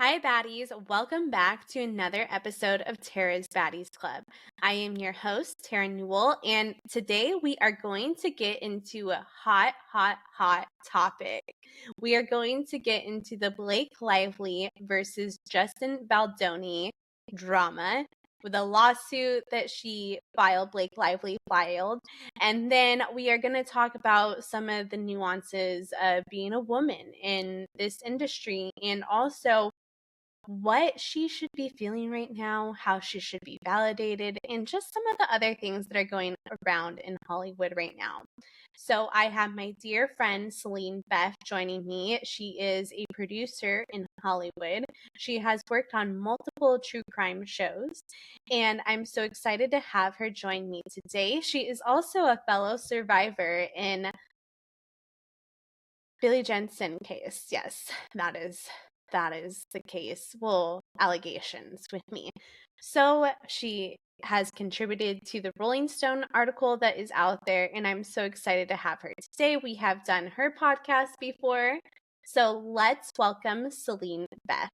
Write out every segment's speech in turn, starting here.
Hi, baddies. Welcome back to another episode of Tara's Baddies Club. I am your host, Tara Newell, and today we are going to get into a hot topic. We are going to get into the Blake Lively versus Justin Baldoni drama with a lawsuit that Blake Lively filed. And then we are going to talk about some of the nuances of being a woman in this industry and also what she should be feeling right now, how she should be validated, and just some of the other things that are going around in Hollywood right now. So I have my dear friend Celene Beth joining me. She is a producer in Hollywood. She has worked on multiple true crime shows, and I'm so excited to have her join me today. She is also a fellow survivor in Billy Jensen case. Yes, that is the case. Well, allegations with me. So she has contributed to the Rolling Stone article that is out there, and I'm so excited to have her today. We have done her podcast before. So let's welcome Celene Beth.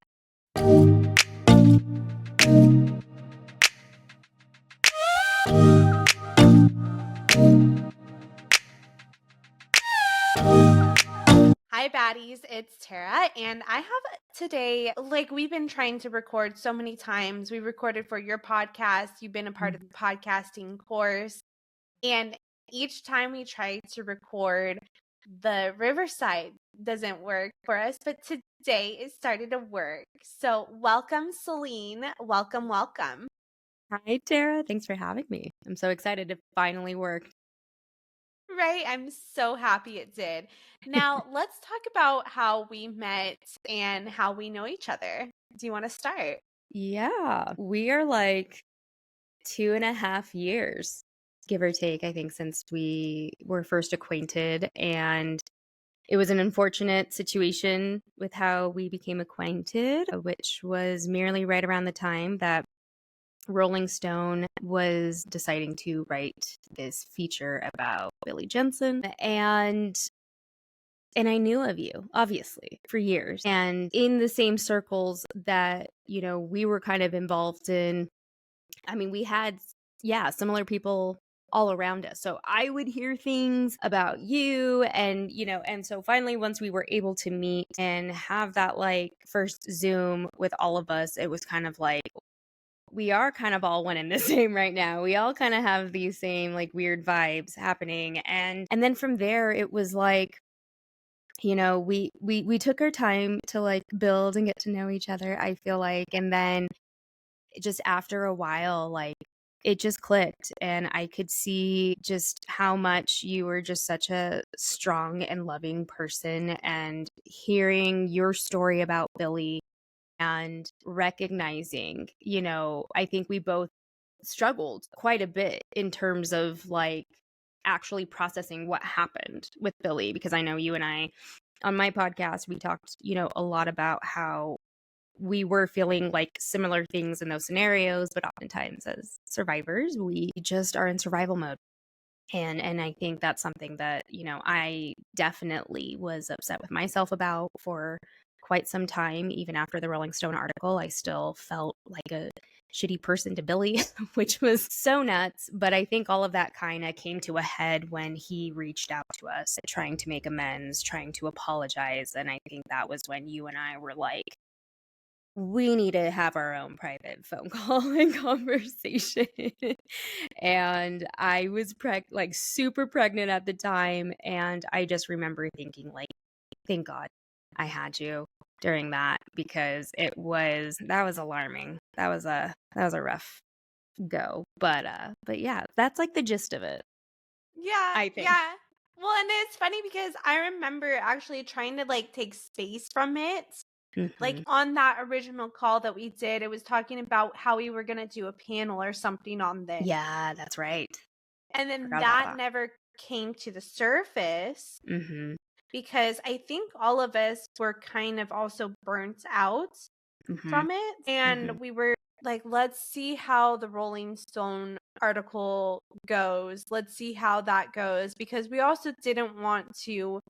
Hi, baddies. It's Tara, and I have today, we've been trying to record so many times. We recorded for your podcast. You've been a part of the podcasting course. And each time we try to record, the Riverside doesn't work for us. But today it started to work. So welcome, Celene. Welcome. Hi, Tara. Thanks for having me. I'm so excited to finally work. Right? I'm so happy it did. Now, let's talk about how we met and how we know each other. Do you want to start? Yeah, we are like 2.5 years, give or take, I think, since we were first acquainted. And it was an unfortunate situation with how we became acquainted, which was merely right around the time that Rolling Stone was deciding to write this feature about Billy Jensen. And I knew of you, obviously, for years. And in the same circles that, we were kind of involved in, I mean, we had, similar people all around us. So I would hear things about you and so finally once we were able to meet and have that like first Zoom with all of us, it was kind of like we are kind of all one and the same right now. We all kind of have these same like weird vibes happening. And then from there it was like we took our time to like build and get to know each other, I feel like. And then just after a while, like it just clicked and I could see just how much you were just such a strong and loving person. And hearing your story about Billy and recognizing, I think we both struggled quite a bit in terms of like actually processing what happened with Billy, because I know you and I on my podcast, we talked, a lot about how we were feeling like similar things in those scenarios, but oftentimes as survivors, we just are in survival mode. And I think that's something that, I definitely was upset with myself about for quite some time. Even after the Rolling Stone article, I still felt like a shitty person to Billy, which was so nuts. But I think all of that kind of came to a head when he reached out to us, trying to make amends, trying to apologize. And I think that was when you and I were like, we need to have our own private phone call and conversation. And I was like super pregnant at the time. And I just remember thinking like, thank God I had you during that, because that was alarming. That was a rough go. But yeah, that's like the gist of it. Yeah, I think. yeah. Well, and it's funny because I remember actually trying to like take space from it. Like Mhm. on that original call that we did, it was talking about how we were going to do a panel or something on this. Yeah, that's right. And then Forgot about that that. never came to the surface Mhm. because I think all of us were kind of also burnt out Mhm. from it. Mhm. And we were like, let's see how the Rolling Stone article goes. Let's see how that goes because we also didn't want to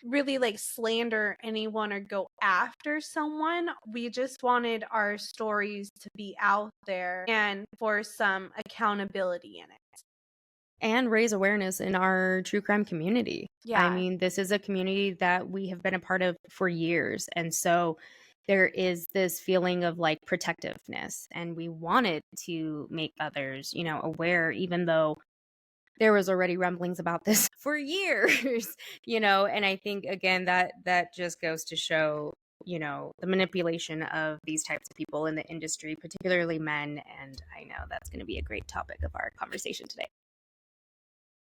really like slander anyone or go after someone. We just wanted our stories to be out there and for some accountability in it. And raise awareness in our true crime community. I Yeah. mean, this is a community that we have been a part of for years. And so there is this feeling of like protectiveness, and we wanted to make others, aware, even though there was already rumblings about this for years, and I think again that just goes to show, the manipulation of these types of people in the industry, particularly men. And I know that's going to be a great topic of our conversation today.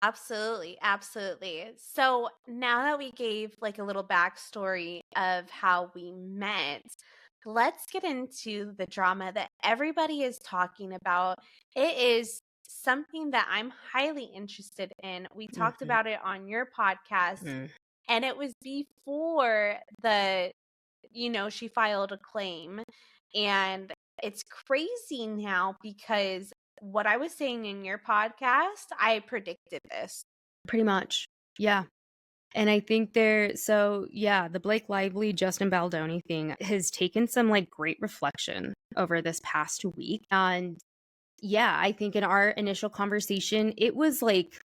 Absolutely, absolutely. So now that we gave like a little backstory of how we met, let's get into the drama that everybody is talking about. It is something that I'm highly interested in. We talked Mhm. about it on your podcast, Mm. and it was before she filed a claim. And it's crazy now because what I was saying in your podcast, I predicted this. Pretty much. Yeah. And I think the Blake Lively, Justin Baldoni thing has taken some like great reflection over this past week. And yeah, I think in our initial conversation, it was like,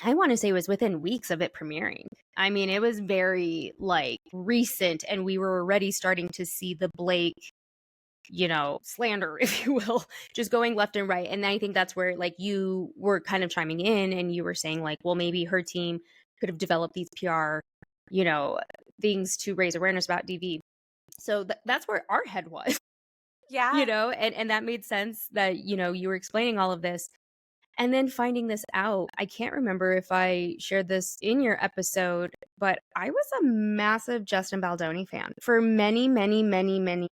I want to say it was within weeks of it premiering. I mean, it was very like recent, and we were already starting to see the Blake, slander, if you will, just going left and right. And I think that's where like you were kind of chiming in, and you were saying like, well, maybe her team could have developed these PR, things to raise awareness about DV. So that's where our head was, Yeah. and that made sense that, you were explaining all of this. And then finding this out, I can't remember if I shared this in your episode, but I was a massive Justin Baldoni fan for many, many, many, many.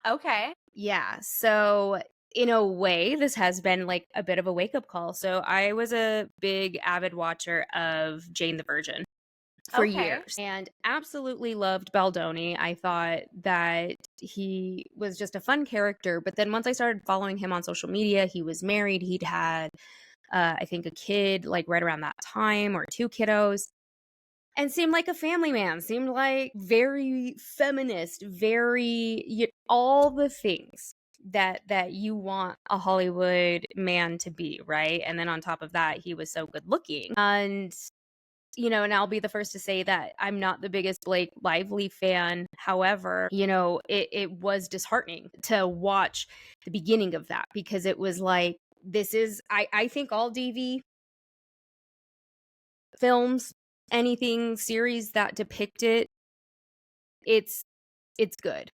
Okay. Yeah. So in a way, this has been like a bit of a wake up call. So I was a big avid watcher of Jane the Virgin for Okay. years and absolutely loved Baldoni. I thought that he was just a fun character. But then once I started following him on social media, he was married. He'd had, I think, a kid like right around that time, or two kiddos. And seemed like a family man, seemed like very feminist, all the things that you want a Hollywood man to be, right? And then on top of that, he was so good looking. And and I'll be the first to say that I'm not the biggest Blake Lively fan. However, it was disheartening to watch the beginning of that, because it was like, I think all DV films, anything series that depict it's good.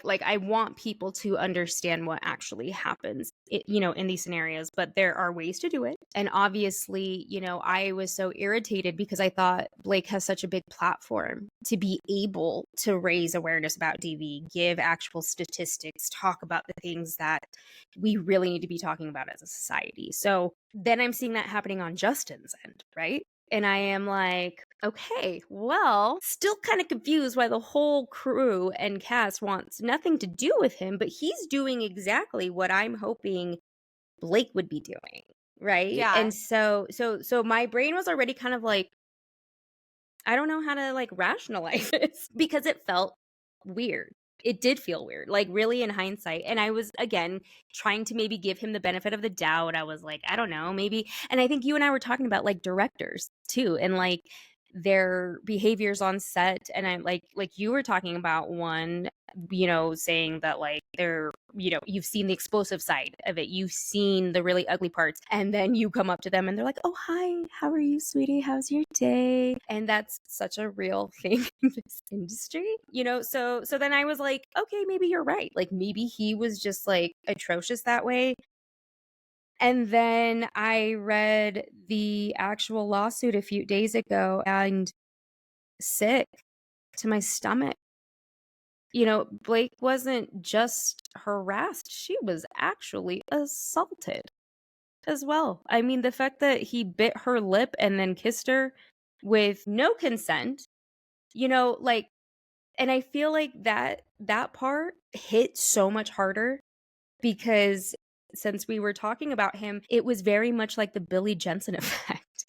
Like, I want people to understand what actually happens, in these scenarios, but there are ways to do it. And obviously, I was so irritated because I thought Blake has such a big platform to be able to raise awareness about DV, give actual statistics, talk about the things that we really need to be talking about as a society. So then I'm seeing that happening on Justin's end, right? And I am like, okay, well, still kind of confused why the whole crew and cast wants nothing to do with him, but he's doing exactly what I'm hoping Blake would be doing, right? Yeah. And so my brain was already kind of like, I don't know how to like rationalize this, because it felt weird. It did feel weird, like really in hindsight. And I was, again, trying to maybe give him the benefit of the doubt. I was like, I don't know, maybe. And I think you and I were talking about like directors too, and like their behaviors on set. And I'm like you were talking about one, saying that like they're, you've seen the explosive side of it, you've seen the really ugly parts, and then you come up to them and they're like, oh, hi, how are you, sweetie, how's your day? And that's such a real thing in this industry, so then I was like, okay, maybe you're right, like maybe he was just like atrocious that way. And then I read the actual lawsuit a few days ago, and sick to my stomach. Blake wasn't just harassed, she was actually assaulted as well. I mean, the fact that he bit her lip and then kissed her with no consent, like, and I feel like that part hit so much harder, because since we were talking about him, it was very much like the Billy Jensen effect.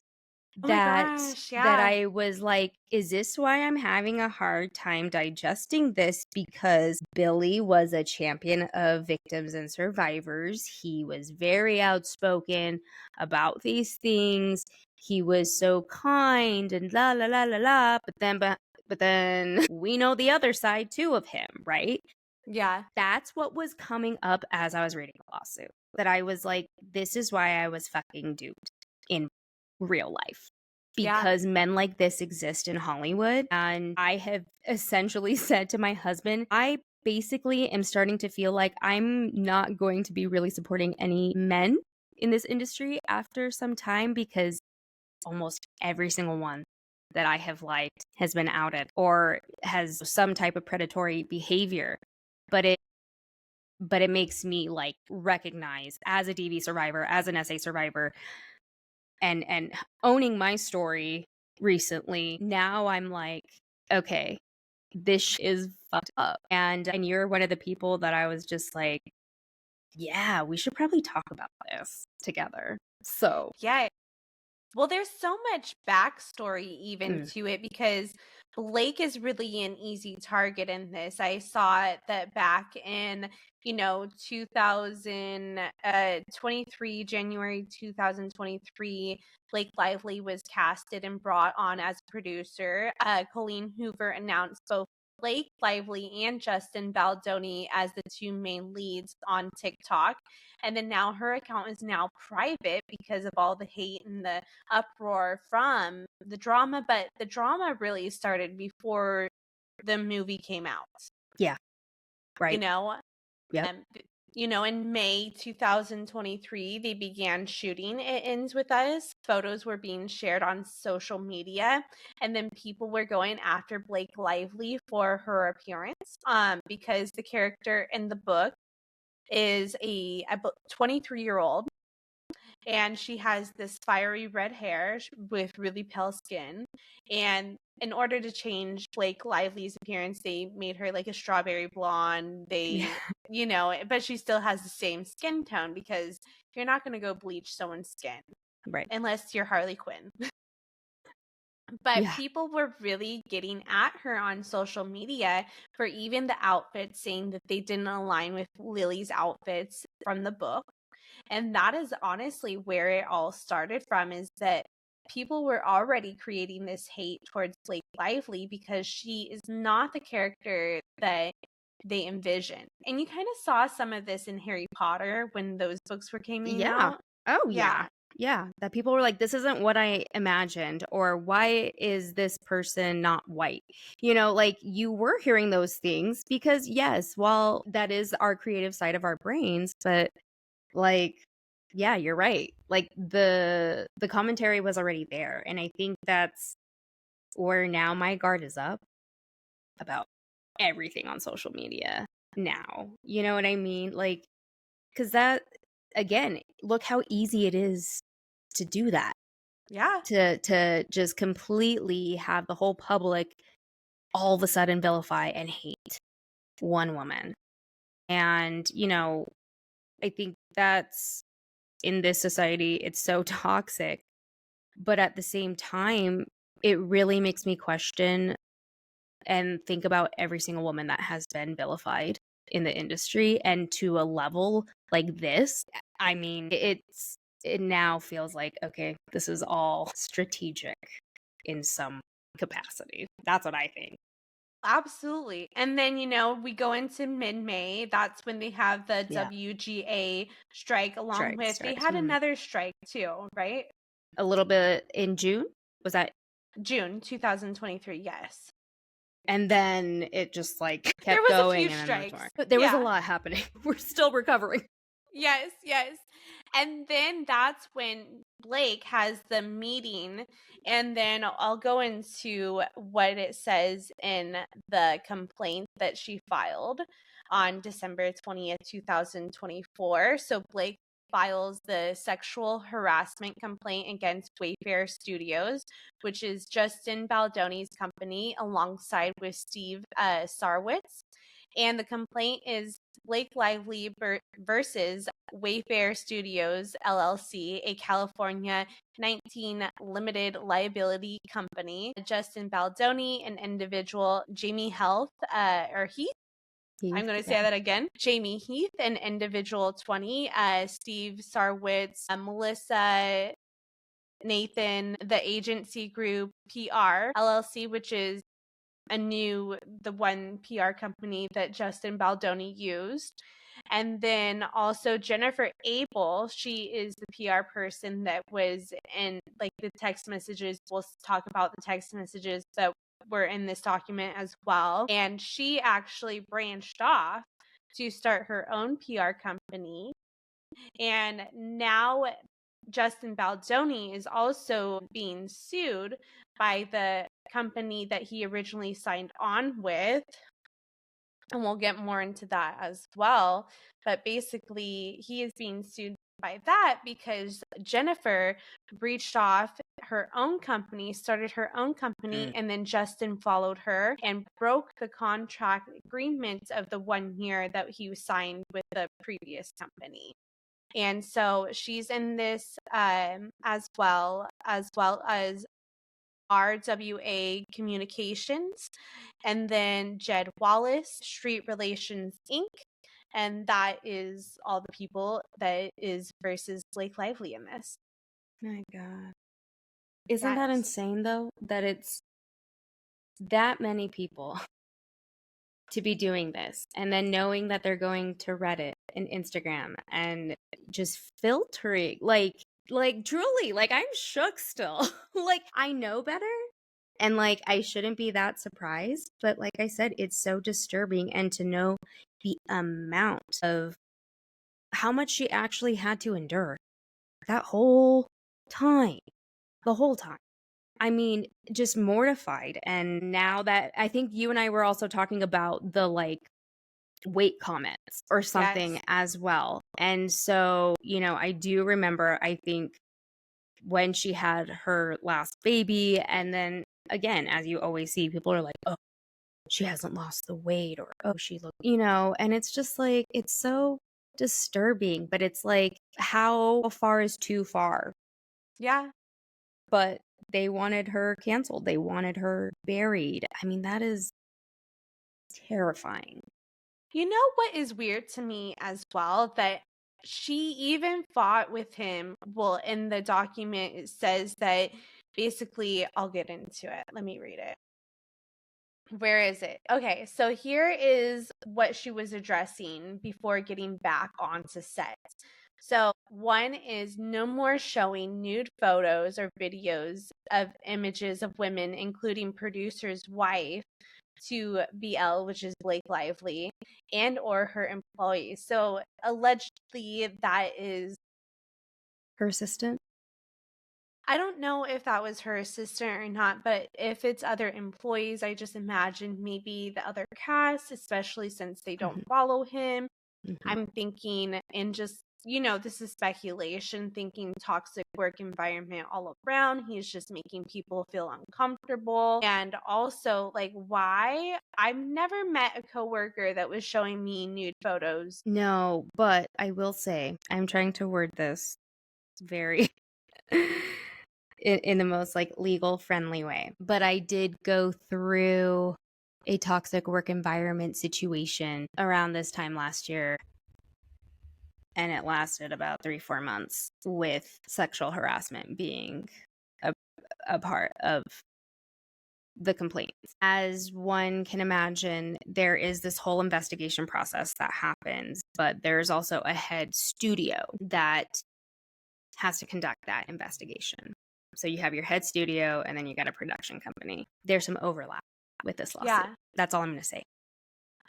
Oh my that gosh, that yeah. I was like, "Is this why I'm having a hard time digesting this?" Because Billy was a champion of victims and survivors. He was very outspoken about these things. He was so kind and la la la la la. But then we know the other side too of him, right? Yeah. That's what was coming up as I was reading the lawsuit. That I was like, this is why I was fucking duped in real life. Yeah. Because men like this exist in Hollywood. And I have essentially said to my husband, I basically am starting to feel like I'm not going to be really supporting any men in this industry after some time, because almost every single one that I have liked has been outed or has some type of predatory behavior. But it makes me like recognize, as a DV survivor, as an SA survivor, and owning my story recently, now I'm like, okay, this is fucked up. And you're one of the people that I was just like, yeah, we should probably talk about this together. So Yeah. Well, there's so much backstory even mm, to it because Blake is really an easy target in this. I saw it that back in, 2023, January 2023, Blake Lively was casted and brought on as a producer. Colleen Hoover announced both Blake Lively and Justin Baldoni as the two main leads on TikTok. And then now her account is now private because of all the hate and the uproar from the drama, but the drama really started before the movie came out. yeah, You right. know, Yep. um, in May 2023, they began shooting It Ends With Us. Photos were being shared on social media, and then people were going after Blake Lively for her appearance, because the character in the book is a 23-year-old, and she has this fiery red hair with really pale skin. And in order to change Blake Lively's appearance, they made her like a strawberry blonde. Yeah. But she still has the same skin tone because you're not going to go bleach someone's skin Right. unless you're Harley Quinn. But Yeah. people were really getting at her on social media for even the outfits, saying that they didn't align with Lily's outfits from the book. And that is honestly where it all started from, is that people were already creating this hate towards Blake Lively because she is not the character that they envisioned. And you kind of saw some of this in Harry Potter when those books were coming Yeah. out. Oh, Yeah. yeah. Yeah. That people were like, this isn't what I imagined, or why is this person not white? Like you were hearing those things because, yes, while that is our creative side of our brains, but like, yeah, you're right. Like the commentary was already there. And I think that's where now my guard is up about everything on social media now. You know what I mean? Like, because that, again, look how easy it is to do that, Yeah. to just completely have the whole public all of a sudden vilify and hate one woman. And I think that's, in this society, it's so toxic, but at the same time it really makes me question and think about every single woman that has been vilified in the industry, and to a level like this. I mean, it now feels like, okay, this is all strategic in some capacity. That's what I think. Absolutely. And then, we go into mid-May. That's when they have the Yeah. WGA strike, along with they Strikes. had another strike too, right? A little bit in June, was that? June 2023, yes. And then it just like There kept was a few going, and then there was strikes. more. But there was a Yeah. lot happening. We're still recovering. Yes, yes. And then that's when Blake has the meeting, and then I'll go into what it says in the complaint that she filed on December 20th, 2024. So Blake files the sexual harassment complaint against Wayfair Studios, which is Justin Baldoni's company, alongside with Steve Sarwitz. And the complaint is Blake Lively versus Wayfair Studios, LLC, a California 19 limited liability company. Justin Baldoni, an individual, Jamie Health, or Heath. I'm going to say that again. Jamie Heath, an individual 20, Steve Sarwitz, Melissa Nathan, the agency group PR LLC, which is the one PR company that Justin Baldoni used. And then also Jennifer Abel, she is the PR person that was in like the text messages. We'll talk about the text messages that were in this document as well. And she actually branched off to start her own PR company. And now Justin Baldoni is also being sued by the company that he originally signed on with. And we'll get more into that as well. But basically, he is being sued by that because Jennifer breached off her own company, started her own company, and then Justin followed her and broke the contract agreement of the 1 year that he signed with the previous company. And so she's in this as well as RWA Communications, and then Jed Wallace, Street Relations Inc. And that is all the people that is versus Blake Lively in this. My God. Isn't that insane, though? That it's that many people to be doing this, and then knowing that they're going to Reddit and Instagram and just filtering, like truly, like I'm shook still. Like I know better, and like I shouldn't be that surprised, but like I said, it's so disturbing, and to know the amount of how much she actually had to endure that whole time, the whole time. I mean, just mortified. And now that I think you and I were also talking about the like weight comments or something as well. And so, you know, I do remember, I think when she had her last baby, and then again, as you always see, people are like, oh, she hasn't lost the weight, or oh, she looked, you know, and it's just like, it's so disturbing, but it's like, how far is too far? Yeah. But they wanted her canceled. They wanted her buried. I mean, that is terrifying. You know what is weird to me as well? That she even fought with him. Well, in the document, it says that basically, I'll get into it. Let me read it. Where is it? Okay, so here is what she was addressing before getting back onto set. So, one is no more showing nude photos or videos of images of women, including producer's wife, to BL, which is Blake Lively, and or her employees. So, allegedly, that is her assistant. I don't know if that was her assistant or not, but if it's other employees, I just imagined maybe the other cast, especially since they don't follow him. I'm thinking, and just, you know, this is speculation, thinking toxic work environment all around. He's just making people feel uncomfortable. And also, like, why? I've never met a coworker that was showing me nude photos. No, but I will say, I'm trying to word this very in the most like legal friendly way. But I did go through a toxic work environment situation around this time last year. And it lasted about 3-4 months, with sexual harassment being a part of the complaints. As one can imagine, there is this whole investigation process that happens, but there's also a head studio that has to conduct that investigation. So you have your head studio, and then you got a production company. There's some overlap with this lawsuit. Yeah. That's all I'm going to say.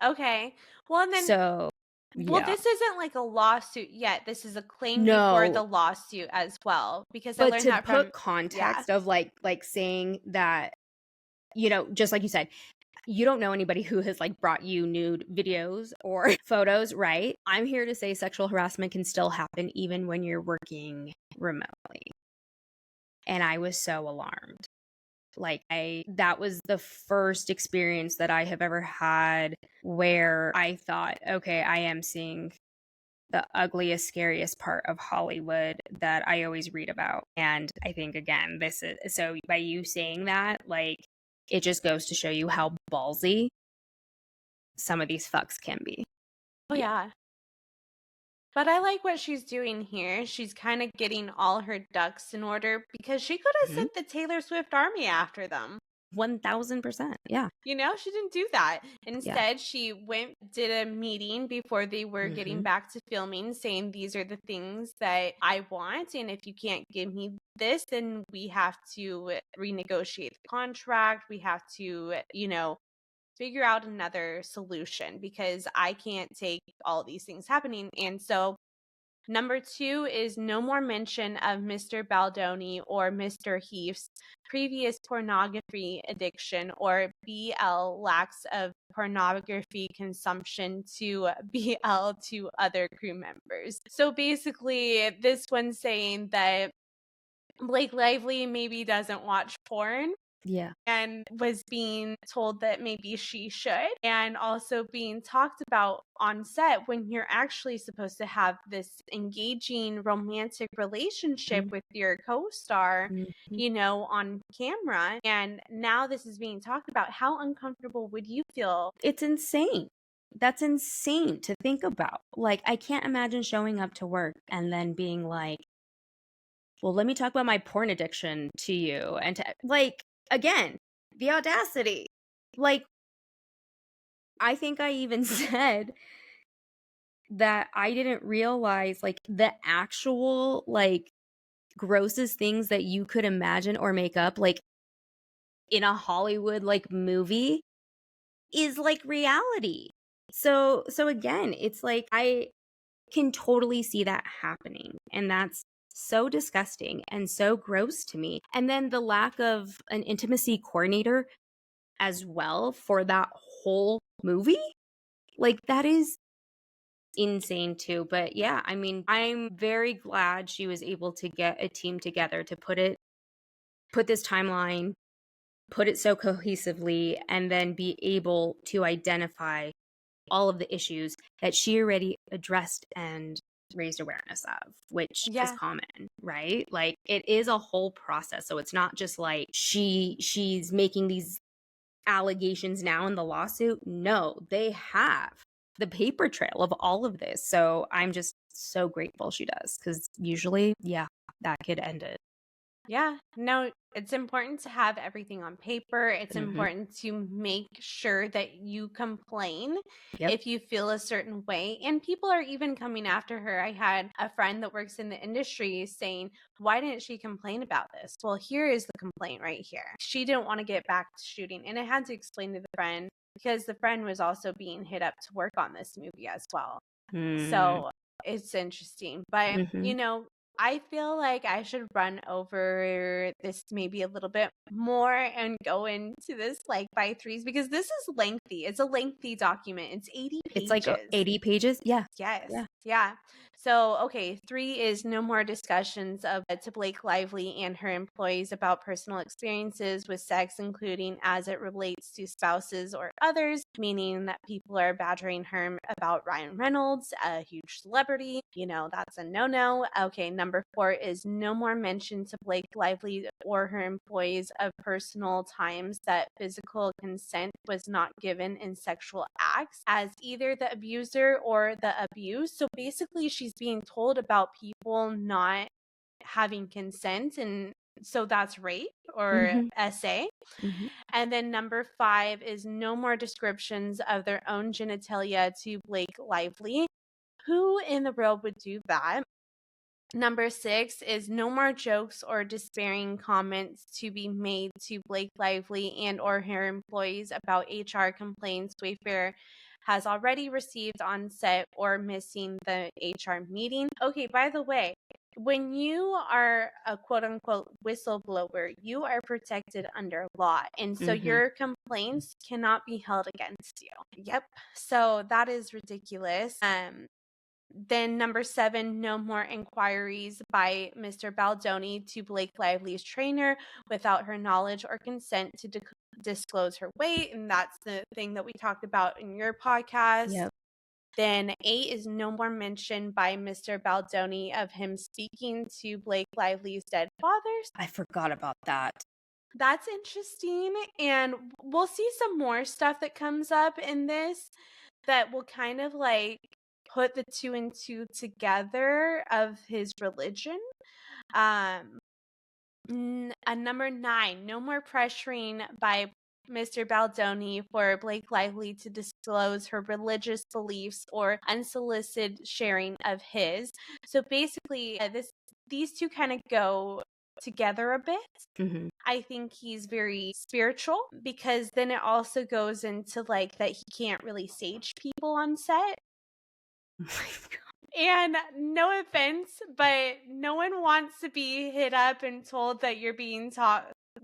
Okay. Well, and then... So... Well, this isn't like a lawsuit yet. This is a claim before the lawsuit as well. Because I learned that from... But to put context of like saying that, you know, just like you said, you don't know anybody who has like brought you nude videos or photos, right? I'm here to say sexual harassment can still happen even when you're working remotely. And I was so alarmed. Like that was the first experience that I have ever had where I thought, okay, I am seeing the ugliest, scariest part of Hollywood that I always read about. And I think, again, this is so by you saying that, like, it just goes to show you how ballsy some of these fucks can be. Oh, yeah. But I like what she's doing here. She's kind of getting all her ducks in order because she could have sent the Taylor Swift army after them. 1000%. Yeah. You know, she didn't do that. Instead, she did a meeting before they were getting back to filming saying, these are the things that I want. And if you can't give me this, then we have to renegotiate the contract. We have to, figure out another solution because I can't take all these things happening. And so number 2 is no more mention of Mr. Baldoni or Mr. Heath's previous pornography addiction or BL lacks of pornography consumption to BL to other crew members. So basically, this one's saying that Blake Lively maybe doesn't watch porn. Yeah. And was being told that maybe she should, and also being talked about on set when you're actually supposed to have this engaging romantic relationship with your co-star, on camera. And now this is being talked about. How uncomfortable would you feel? It's insane. That's insane to think about. Like, I can't imagine showing up to work and then being like, well, let me talk about my porn addiction to you. And to, like, again, the audacity. Like, I think I even said that I didn't realize, like, the actual, like, grossest things that you could imagine or make up, like, in a Hollywood, like, movie is, like, reality. So again, it's like, I can totally see that happening. And that's so disgusting and so gross to me. And then the lack of an intimacy coordinator as well for that whole movie, like, that is insane too. But yeah, I mean, I'm very glad she was able to get a team together to put this timeline, put it so cohesively, and then be able to identify all of the issues that she already addressed and raised awareness of, which is common, right? Like, it is a whole process. So it's not just like she's making these allegations now in the lawsuit. No, they have the paper trail of all of this. So I'm just so grateful she does, because usually, that could end it. Yeah, no, it's important to have everything on paper. It's important to make sure that you complain if you feel a certain way. And people are even coming after her. I had a friend that works in the industry saying, why didn't she complain about this? Well, here is the complaint right here. She didn't want to get back to shooting. And I had to explain to the friend because the friend was also being hit up to work on this movie as well. So it's interesting. But, I feel like I should run over this maybe a little bit more and go into this like by threes because this is lengthy. It's a lengthy document. It's 80 pages. It's like 80 pages? Yeah. Yes. Yeah. So, okay, 3 is no more discussions of to Blake Lively and her employees about personal experiences with sex, including as it relates to spouses or others, meaning that people are badgering her about Ryan Reynolds, a huge celebrity. That's a no-no. Okay, number 4 is no more mention to Blake Lively or her employees of personal times that physical consent was not given in sexual acts as either the abuser or the abused. So basically, she's being told about people not having consent, and so that's rape or SA. And then number 5 is no more descriptions of their own genitalia to Blake Lively. Who in the world would do that? Number 6 is no more jokes or despairing comments to be made to Blake Lively and or her employees about HR complaints Wayfair has already received on set or missing the HR meeting. Okay, by the way, when you are a quote unquote whistleblower, you are protected under law. And so your complaints cannot be held against you. Yep. So that is ridiculous. Then number 7, no more inquiries by Mr. Baldoni to Blake Lively's trainer without her knowledge or consent to disclose her weight. And that's the thing that we talked about in your podcast. Yep. Then 8 is no more mention by Mr. Baldoni of him speaking to Blake Lively's dead father. I forgot about that. That's interesting. And we'll see some more stuff that comes up in this that will kind of like put the 2 and 2 together of his religion. Number 9, no more pressuring by Mr. Baldoni for Blake Lively to disclose her religious beliefs or unsolicited sharing of his. So basically, these two kind of go together a bit. Mm-hmm. I think he's very spiritual because then it also goes into like that he can't really sage people on set. Oh my God. And no offense, but no one wants to be hit up and told that you're being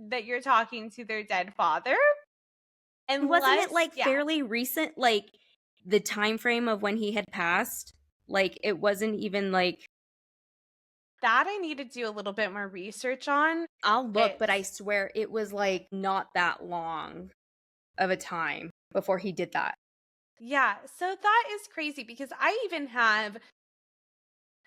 that you're talking to their dead father. And wasn't it like fairly recent, like the time frame of when he had passed? Like it wasn't even like that. I need to do a little bit more research on. I'll look, but I swear it was like not that long of a time before he did that. Yeah, so that is crazy because I even have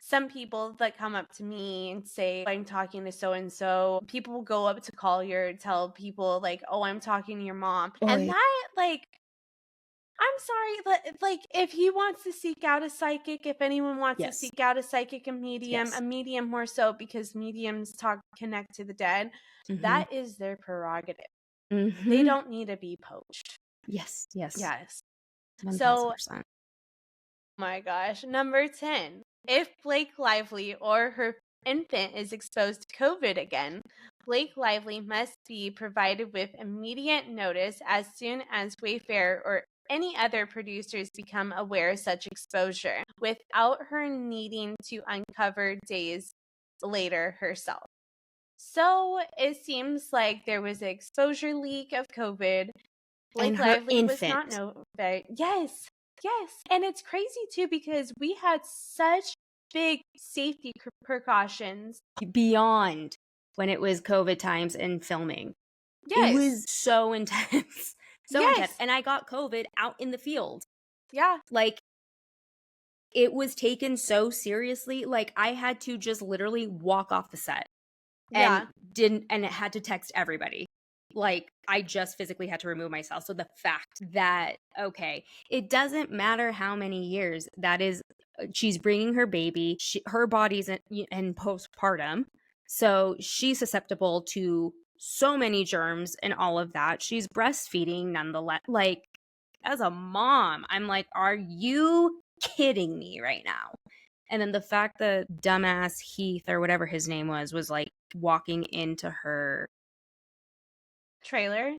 some people that come up to me and say, I'm talking to so-and-so. People will go up to Collier, tell people like, oh, I'm talking to your mom. Oy. And that, like, I'm sorry, but like, if he wants to seek out a psychic, if anyone wants to seek out a psychic, a medium more so because mediums connect to the dead, that is their prerogative. They don't need to be poached. Yes. 1000%. So, oh my gosh. Number 10. If Blake Lively or her infant is exposed to COVID again, Blake Lively must be provided with immediate notice as soon as Wayfair or any other producers become aware of such exposure, without her needing to uncover days later herself. So it seems like there was an exposure leak of COVID. Blake Lively was not notified. Yes. And it's crazy too because we had such big safety precautions beyond when it was COVID times and filming. Yes. It was so intense. Intense. And I got COVID out in the field. Yeah. Like it was taken so seriously. Like I had to just literally walk off the set and it had to text everybody. Like I just physically had to remove myself. So the fact that, okay, it doesn't matter how many years that is, she's bringing her baby, her body's in postpartum. So she's susceptible to so many germs and all of that. She's breastfeeding nonetheless. Like as a mom, I'm like, are you kidding me right now? And then the fact that dumbass Heath or whatever his name was like walking into her trailer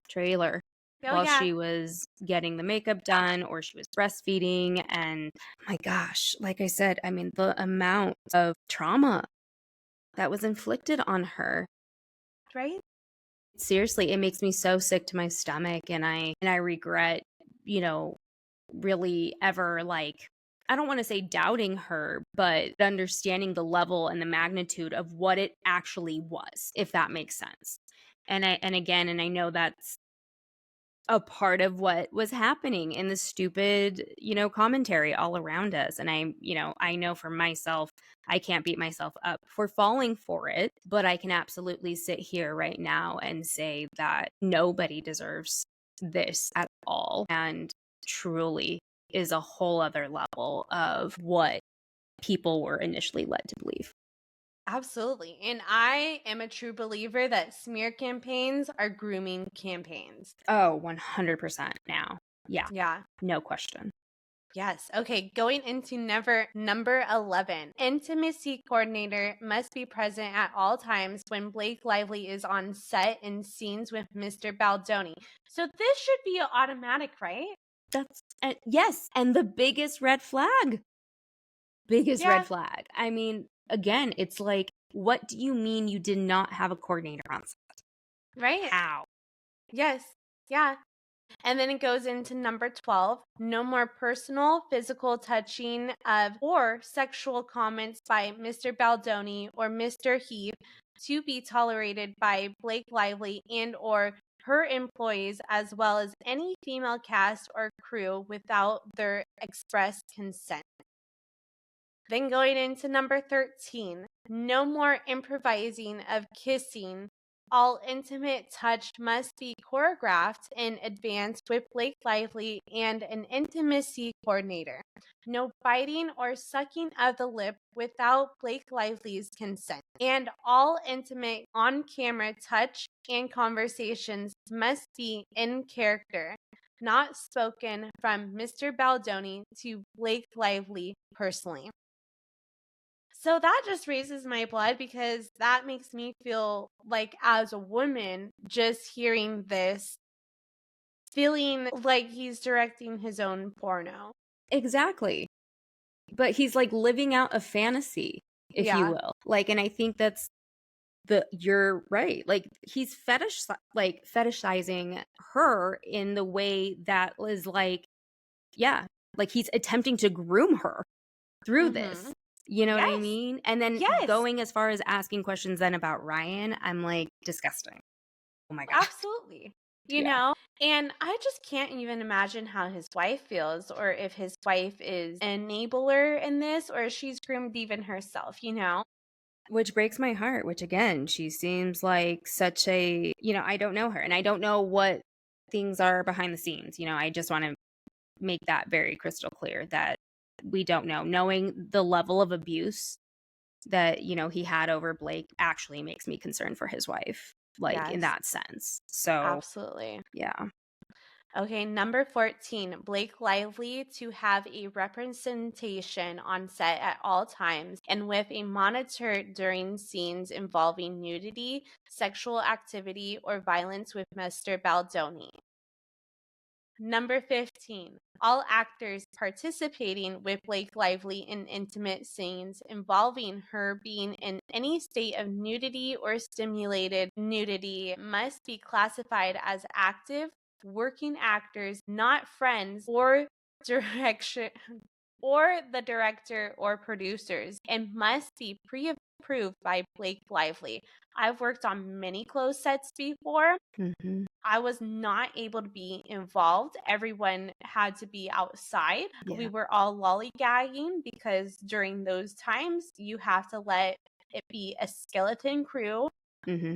while she was getting the makeup done or she was breastfeeding. And my gosh, like I said, I mean, the amount of trauma that was inflicted on her. Right? Seriously, it makes me so sick to my stomach. And I regret, really ever like, I don't want to say doubting her, but understanding the level and the magnitude of what it actually was, if that makes sense. And I know that's a part of what was happening in the stupid, commentary all around us. And I know for myself, I can't beat myself up for falling for it, but I can absolutely sit here right now and say that nobody deserves this at all. And truly is a whole other level of what people were initially led to believe. Absolutely. And I am a true believer that smear campaigns are grooming campaigns. Oh, 100% now. Yeah. No question. Yes. Okay. Going into number 11. Intimacy coordinator must be present at all times when Blake Lively is on set in scenes with Mr. Baldoni. So this should be automatic, right? Yes. And the biggest red flag. Red flag. I mean, again, it's like, what do you mean you did not have a coordinator on set? Right. How? Yes. Yeah. And then it goes into number 12, no more personal, physical touching of or sexual comments by Mr. Baldoni or Mr. Heath to be tolerated by Blake Lively and or her employees as well as any female cast or crew without their express consent. Then going into number 13, no more improvising of kissing. All intimate touch must be choreographed in advance with Blake Lively and an intimacy coordinator. No biting or sucking of the lip without Blake Lively's consent. And all intimate on camera touch and conversations must be in character, not spoken from Mr. Baldoni to Blake Lively personally. So that just raises my blood because that makes me feel like, as a woman, just hearing this, feeling like he's directing his own porno. Exactly. But he's like living out a fantasy, if you Yeah. will. Like, and I think that's you're right. Like he's fetishizing her in the way that was like, yeah, like he's attempting to groom her through this. You know what I Yes. mean? And then Yes. going as far as asking questions then about Ryan, I'm like, disgusting. Oh my God. Absolutely. You Yeah. know, and I just can't even imagine how his wife feels, or if his wife is an enabler in this, or if she's groomed even herself, you know? Which breaks my heart, which again, she seems like such a, I don't know her and I don't know what things are behind the scenes. I just want to make that very crystal clear that we don't know. Knowing the level of abuse that, he had over Blake actually makes me concerned for his wife, like in Yes, that sense. So, absolutely. yeah. Okay, number 14, Blake Lively to have a representation on set at all times and with a monitor during scenes involving nudity, sexual activity, or violence with Mr. Baldoni. Number 15, all actors participating with Blake Lively in intimate scenes involving her being in any state of nudity or stimulated nudity must be classified as active working actors, not friends or direction or the director or producers, and must be pre-approved by Blake Lively. I've worked on many closed sets before. Mm-hmm. I was not able to be involved. Everyone had to be outside. We Yeah. were all lollygagging because during those times, you have to let it be a skeleton crew Mm-hmm.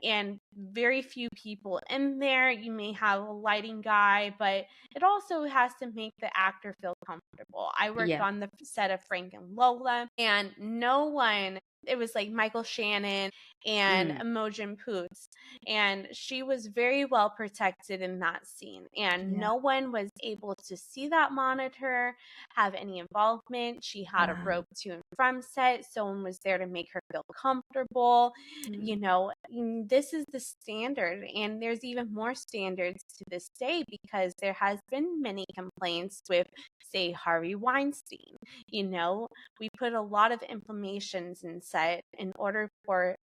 and very few people in there. You may have a lighting guy, but it also has to make the actor feel comfortable. I worked Yeah. on the set of Frank and Lola, and no one, it was like Michael Shannon and Imogen Poots, and she was very well protected in that scene, and Yeah. no one was able to see that monitor, have any involvement. She had a Wow. rope to and from set. Someone was there to make her feel comfortable. You know, this is the standard, and there's even more standards to this day because there has been many complaints with, say, Harvey Weinstein. You know, we put a lot of inflammations in set in order for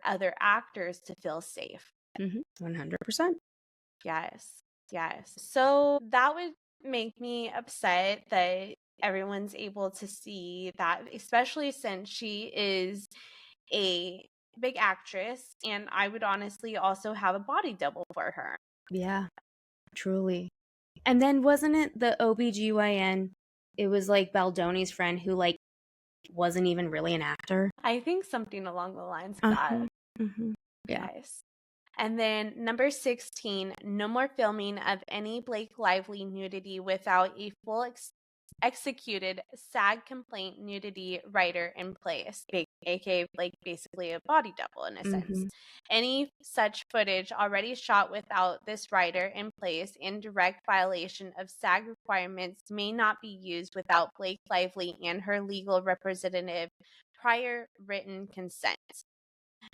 other actors to feel safe. 100%. Yes, yes. So that would make me upset that everyone's able to see that, especially since she is a big actress, and I would honestly also have a body double for her. Yeah, truly. And then wasn't it the OBGYN? It was like Baldoni's friend who like wasn't even really an actor. I think something along the lines of that. Uh-huh. Mm-hmm. Yeah. Yes. And then number 16, no more filming of any Blake Lively nudity without a full executed SAG complaint nudity writer in place, aka like basically a body double in a sense. Mm-hmm. Any such footage already shot without this writer in place in direct violation of SAG requirements may not be used without Blake Lively and her legal representative prior written consent.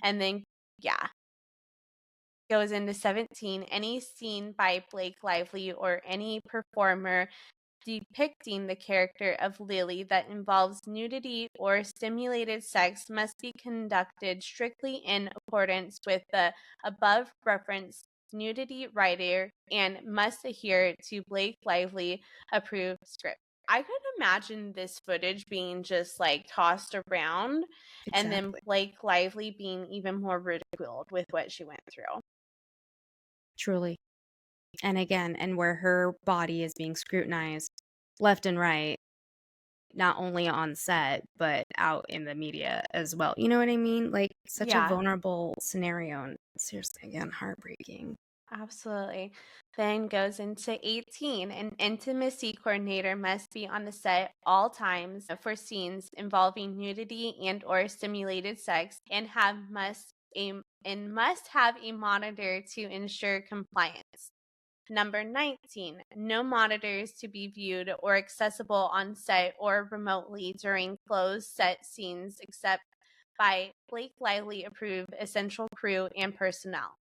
And then, yeah, goes into 17, any scene by Blake Lively or any performer depicting the character of Lily that involves nudity or stimulated sex must be conducted strictly in accordance with the above reference nudity writer, and must adhere to Blake Lively approved script. I could imagine this footage being just like tossed around and then Exactly. Blake Lively being even more ridiculed with what she went through. Truly. And again, and where her body is being scrutinized left and right, not only on set, but out in the media as well. You know what I mean? Like, such a Yeah, vulnerable scenario. And seriously, again, heartbreaking. absolutely. Then goes into 18. An intimacy coordinator must be on the set all times for scenes involving nudity and or stimulated sex and must have a monitor to ensure compliance. Number 19, no monitors to be viewed or accessible on set or remotely during closed set scenes except by Blake Lively approved essential crew and personnel.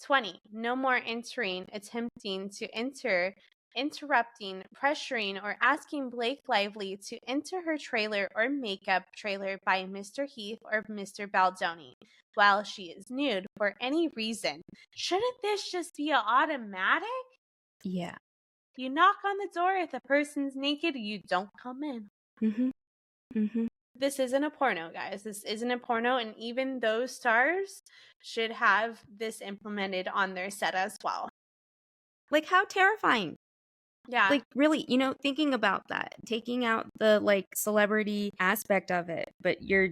20, no more entering, attempting to enter, interrupting, pressuring, or asking Blake Lively to enter her trailer or makeup trailer by Mr. Heath or Mr. Baldoni while she is nude for any reason. Shouldn't this just be an automatic? Yeah. You knock on the door, if the person's naked, you don't come in. Mm-hmm. Mm-hmm. This isn't a porno, guys. This isn't a porno, and even those stars should have this implemented on their set as well. Like, how terrifying. Yeah. Like, really, thinking about that, taking out the, like, celebrity aspect of it, but you're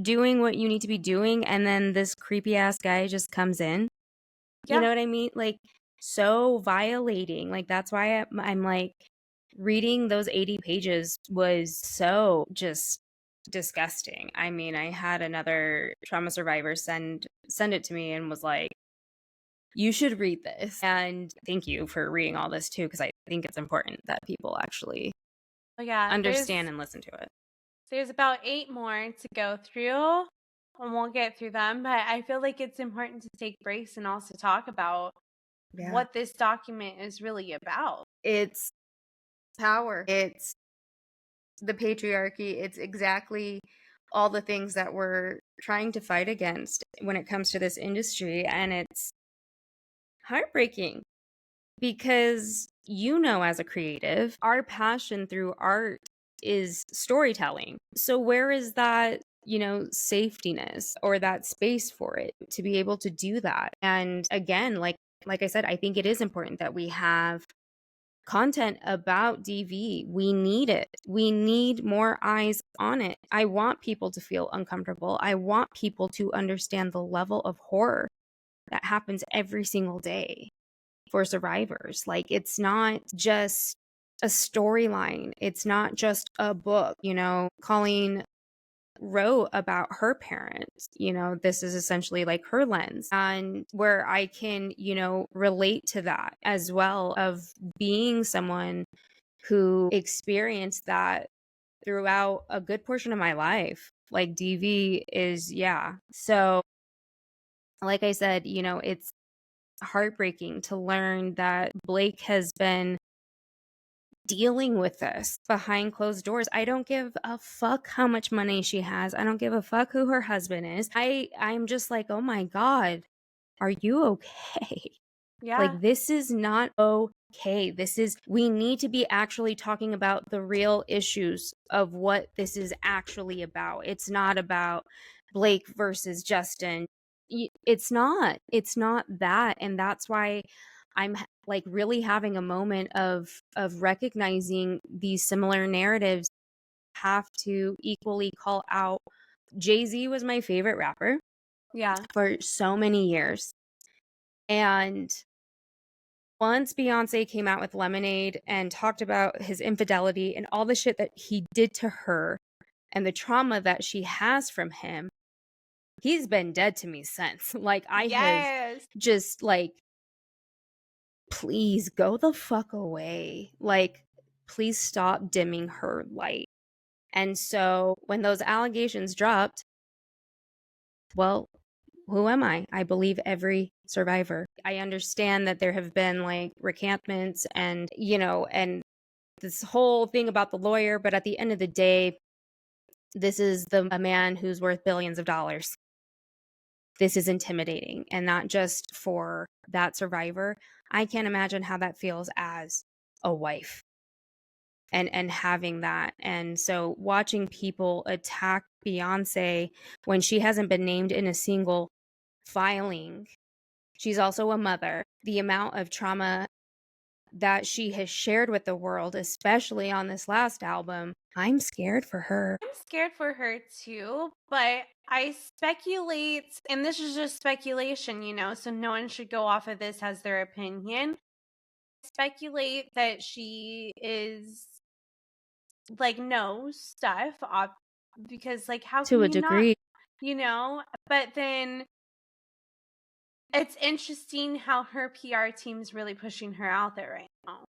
doing what you need to be doing, and then this creepy ass guy just comes in. You Yeah. know what I mean? Like, so violating. Like, that's why I'm like, reading those 80 pages was so just disgusting. I mean, I had another trauma survivor send it to me and was like, you should read this. And thank you for reading all this too, because I think it's important that people actually Oh, yeah. understand and listen to it. There's about 8 more to go through, and we'll get through them. But I feel like it's important to take breaks and also talk about Yeah. what this document is really about. It's power. It's the patriarchy. It's exactly all the things that we're trying to fight against when it comes to this industry. And it's heartbreaking because, as a creative, our passion through art is storytelling. So where is that, safetiness or that space for it to be able to do that? And again, like I said, I think it is important that we have content about DV. We need it. We need more eyes on it. I want people to feel uncomfortable. I want people to understand the level of horror that happens every single day for survivors. Like, it's not just a storyline. It's not just a book. Colleen wrote about her parents. This is essentially like her lens, and where I can, relate to that as well, of being someone who experienced that throughout a good portion of my life. Like, DV is, yeah. So, like I said, it's heartbreaking to learn that Blake has been dealing with this behind closed doors. I don't give a fuck how much money she has. I don't give a fuck who her husband is. I'm just like, oh my God, are you okay? Yeah. Like, this is not okay. We need to be actually talking about the real issues of what this is actually about. It's not about Blake versus Justin. It's not that. And that's why I'm like really having a moment of recognizing these similar narratives. Have to equally call out. Jay-Z was my favorite rapper Yeah. for so many years. And once Beyonce came out with Lemonade and talked about his infidelity and all the shit that he did to her and the trauma that she has from him, he's been dead to me since. Like, I have Yes. just like, please go the fuck away. Like, please stop dimming her light. And so when those allegations dropped, well, who am I? I believe every survivor. I understand that there have been like recantments and, and this whole thing about the lawyer, but at the end of the day, this is a man who's worth billions of dollars. this is intimidating, and not just for that survivor. I can't imagine how that feels as a wife and having that. And so watching people attack Beyonce when she hasn't been named in a single filing. She's also a mother. The amount of trauma that she has shared with the world, especially on this last album, I'm scared for her. I'm scared for her too, but I speculate, and this is just speculation, so no one should go off of this as their opinion. Speculate that she is like knows stuff because like how To can a you not, degree. but then it's interesting how her PR team's really pushing her out there right now.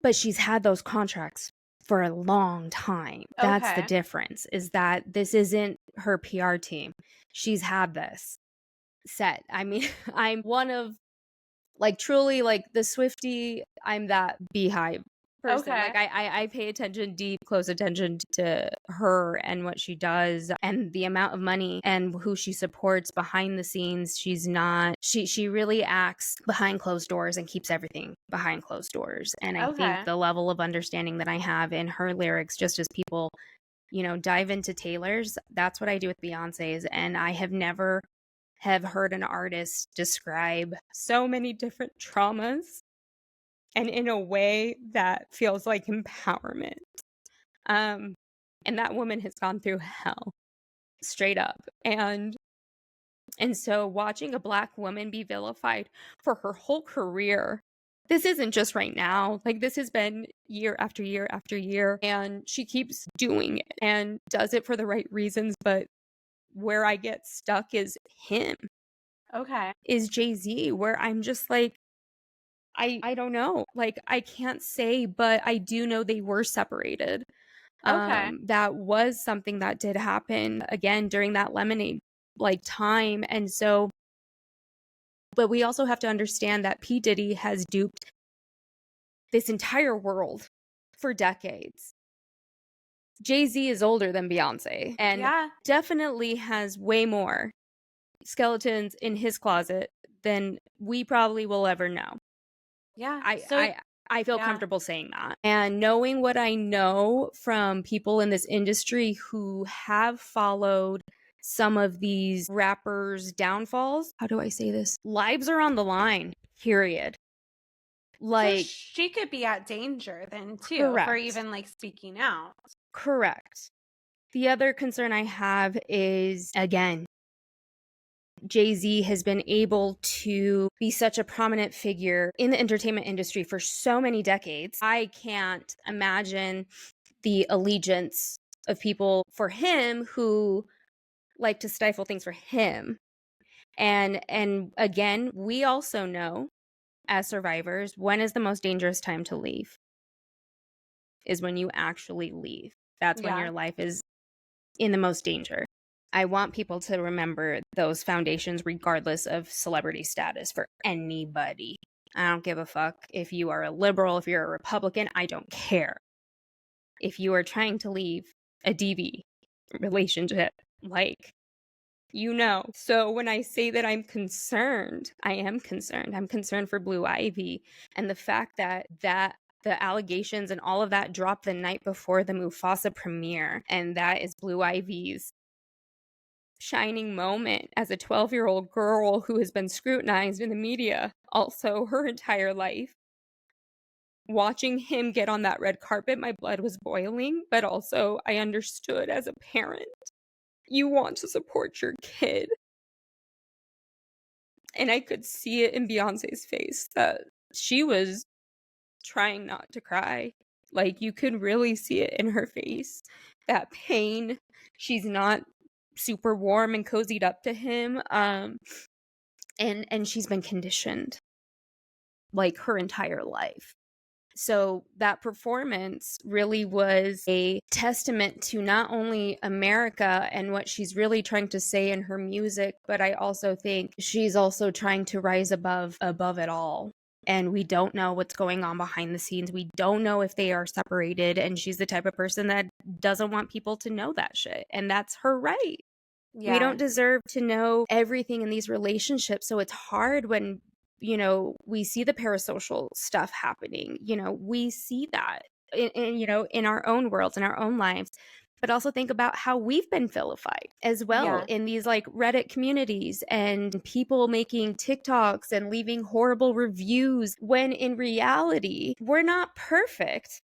But she's had those contracts for a long time. That's the Okay. difference, is that this isn't her PR team. She's had this set. I mean, I'm one of, like, truly, like, the Swiftie, I'm that Beehive person. Okay. Like, I pay close attention to her and what she does and the amount of money and who she supports behind the scenes. She's not, she really acts behind closed doors and keeps everything behind closed doors. And I think Okay. the level of understanding that I have in her lyrics, just as people, dive into Taylor's, that's what I do with Beyonce's. And I have never have heard an artist describe so many different traumas and in a way that feels like empowerment. And that woman has gone through hell, straight up. And so watching a Black woman be vilified for her whole career, this isn't just right now. Like, this has been year after year after year, and she keeps doing it and does it for the right reasons. But where I get stuck is him. Okay. Is Jay-Z, where I'm just like, I don't know. Like, I can't say, but I do know they were separated. Okay. That was something that did happen again during that Lemonade like time. And so, but we also have to understand that P. Diddy has duped this entire world for decades. Jay-Z is older than Beyonce and Yeah. definitely has way more skeletons in his closet than we probably will ever know. Yeah. I feel comfortable saying that. And knowing what I know from people in this industry who have followed some of these rappers' downfalls, how do I say this? Lives are on the line, period. Like, so she could be at danger then too, correct. for even like speaking out. Correct. The other concern I have is, again, Jay-Z has been able to be such a prominent figure in the entertainment industry for so many decades. I can't imagine the allegiance of people for him who like to stifle things for him. And again, we also know as survivors, when is the most dangerous time to leave? Is when you actually leave. That's when your life is in the most danger. I want people to remember those foundations regardless of celebrity status for anybody. I don't give a fuck if you are a liberal, if you're a Republican, I don't care. If you are trying to leave a DV relationship, like, So when I say that I'm concerned, I am concerned. I'm concerned for Blue Ivy and the fact that the allegations and all of that dropped the night before the Mufasa premiere, and that is Blue Ivy's shining moment as a 12-year-old girl who has been scrutinized in the media also her entire life. Watching him get on that red carpet, my blood was boiling, but also I understood as a parent, you want to support your kid. And I could see it in Beyonce's face that she was trying not to cry. Like, you could really see it in her face, that pain. She's not super warm and cozied up to him. And she's been conditioned like her entire life. So that performance really was a testament to not only America and what she's really trying to say in her music, but I also think she's also trying to rise above it all. And we don't know what's going on behind the scenes. We don't know if they are separated. And she's the type of person that doesn't want people to know that shit. And that's her right. We don't deserve to know everything in these relationships. So it's hard when, we see the parasocial stuff happening. We see that in our own worlds, in our own lives. But also think about how we've been vilified as well in these like Reddit communities and people making TikToks and leaving horrible reviews when in reality, we're not perfect.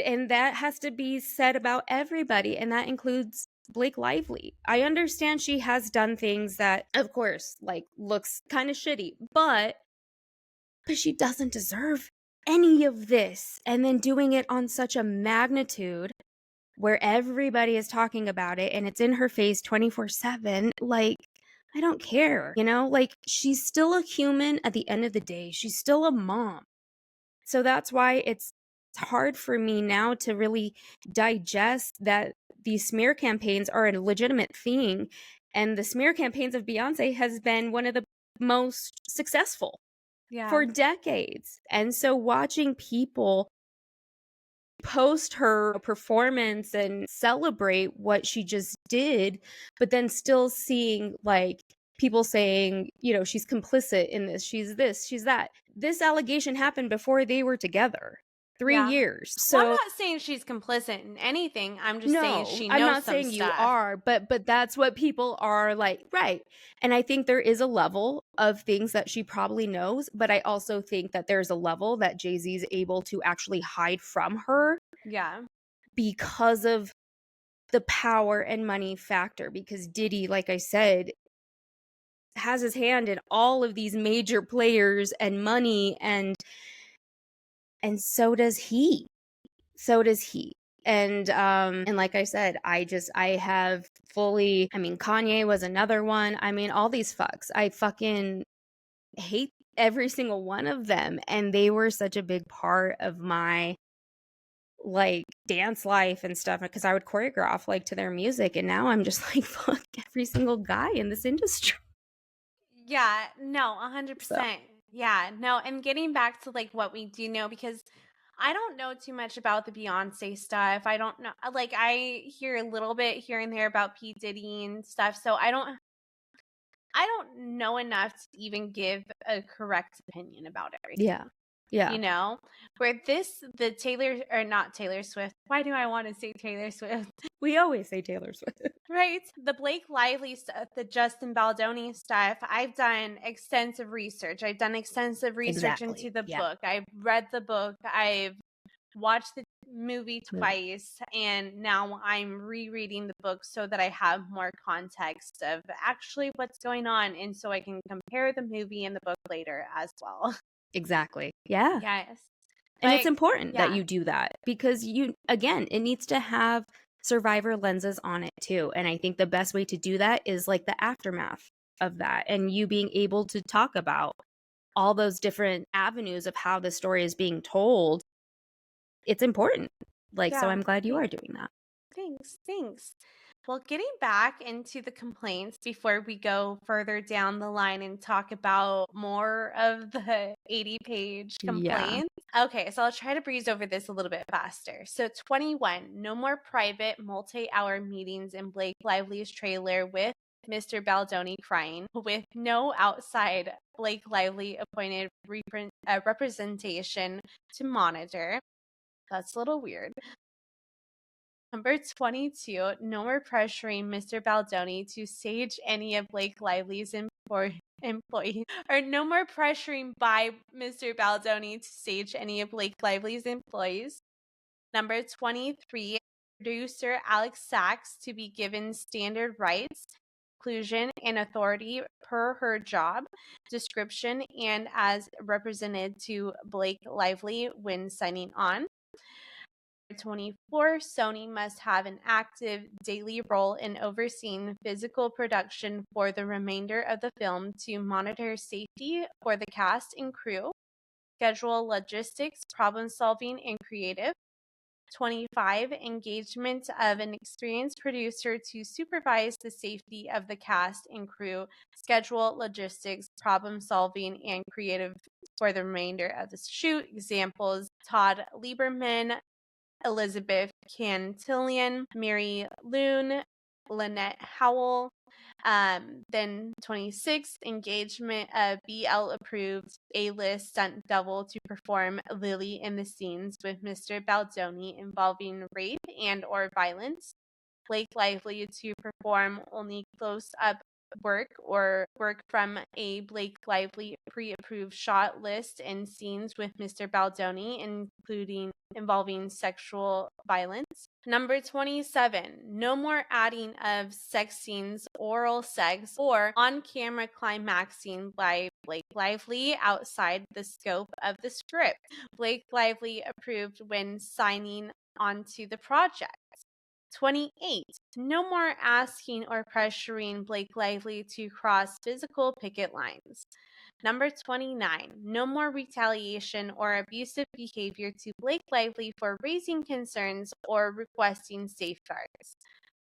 And that has to be said about everybody. And that includes Blake Lively. I understand she has done things that, of course, like looks kind of shitty, but she doesn't deserve any of this. And then doing it on such a magnitude where everybody is talking about it and it's in her face 24/7, like, I don't care, like she's still a human at the end of the day. She's still a mom. So that's why it's hard for me now to really digest that these smear campaigns are a legitimate thing. And the smear campaigns of Beyonce has been one of the most successful for decades. And so watching people post her performance and celebrate what she just did, but then still seeing like people saying, she's complicit in this, she's that. This allegation happened before they were together. 3 years. So I'm not saying she's complicit in anything. I'm just saying she knows I'm not some saying stuff. you are, but that's what people are like, right. And I think there is a level of things that she probably knows, but I also think that there's a level that Jay-Z is able to actually hide from her. Yeah. Because of the power and money factor, because Diddy, like I said, has his hand in all of these major players and money, and so does he. And like I said, I have fully, Kanye was another one. All these fucks, I fucking hate every single one of them, and they were such a big part of my like dance life and stuff, because I would choreograph like to their music, and now I'm just like, fuck every single guy in this industry. Yeah, no, 100%. Yeah, no, and getting back to like what we do know, because I don't know too much about the Beyonce stuff. I don't know, like I hear a little bit here and there about P. Diddy and stuff, so I don't know enough to even give a correct opinion about everything. Yeah. Where the Taylor, or not Taylor Swift. Why do I want to say Taylor Swift? We always say Taylor Swift. Right. The Blake Lively stuff, the Justin Baldoni stuff, I've done extensive research. I've done extensive research into the book. I've read the book. I've watched the movie twice, and now I'm rereading the book so that I have more context of actually what's going on, and so I can compare the movie and the book later as well. Exactly. Yeah. Yes. And it's important that you do that, because it needs to have survivor lenses on it too. And I think the best way to do that is like the aftermath of that, and you being able to talk about all those different avenues of how the story is being told. It's important. So I'm glad you are doing that. Thanks. Well, getting back into the complaints before we go further down the line and talk about more of the 80-page complaints. Yeah. Okay, so I'll try to breeze over this a little bit faster. So 21, no more private multi-hour meetings in Blake Lively's trailer with Mr. Baldoni crying, with no outside Blake Lively appointed representation to monitor. That's a little weird. Number 22, no more pressuring Mr. Baldoni to stage any of Blake Lively's employees, or no more pressuring by Mr. Baldoni to stage any of Blake Lively's employees. Number 23, producer Alex Sachs to be given standard rights, inclusion, and authority per her job description and as represented to Blake Lively when signing on. 24, Sony must have an active daily role in overseeing physical production for the remainder of the film to monitor safety for the cast and crew, schedule logistics, problem solving, and creative. 25, engagement of an experienced producer to supervise the safety of the cast and crew, schedule logistics, problem solving, and creative for the remainder of the shoot. Examples: Todd Lieberman, Elizabeth Cantillon, Mary Loon, Lynette Howell. Then 26th, engagement of BL approved A-list stunt double to perform Lily in the scenes with Mr. Baldoni involving rape and or violence. Blake Lively to perform only close-up work or work from a Blake Lively pre-approved shot list and scenes with Mr. Baldoni, including involving sexual violence. Number 27, no more adding of sex scenes, oral sex, or on-camera climaxing by Blake Lively outside the scope of the script. Blake Lively approved when signing onto the project. 28. No more asking or pressuring Blake Lively to cross physical picket lines. Number 29. No more retaliation or abusive behavior to Blake Lively for raising concerns or requesting safeguards.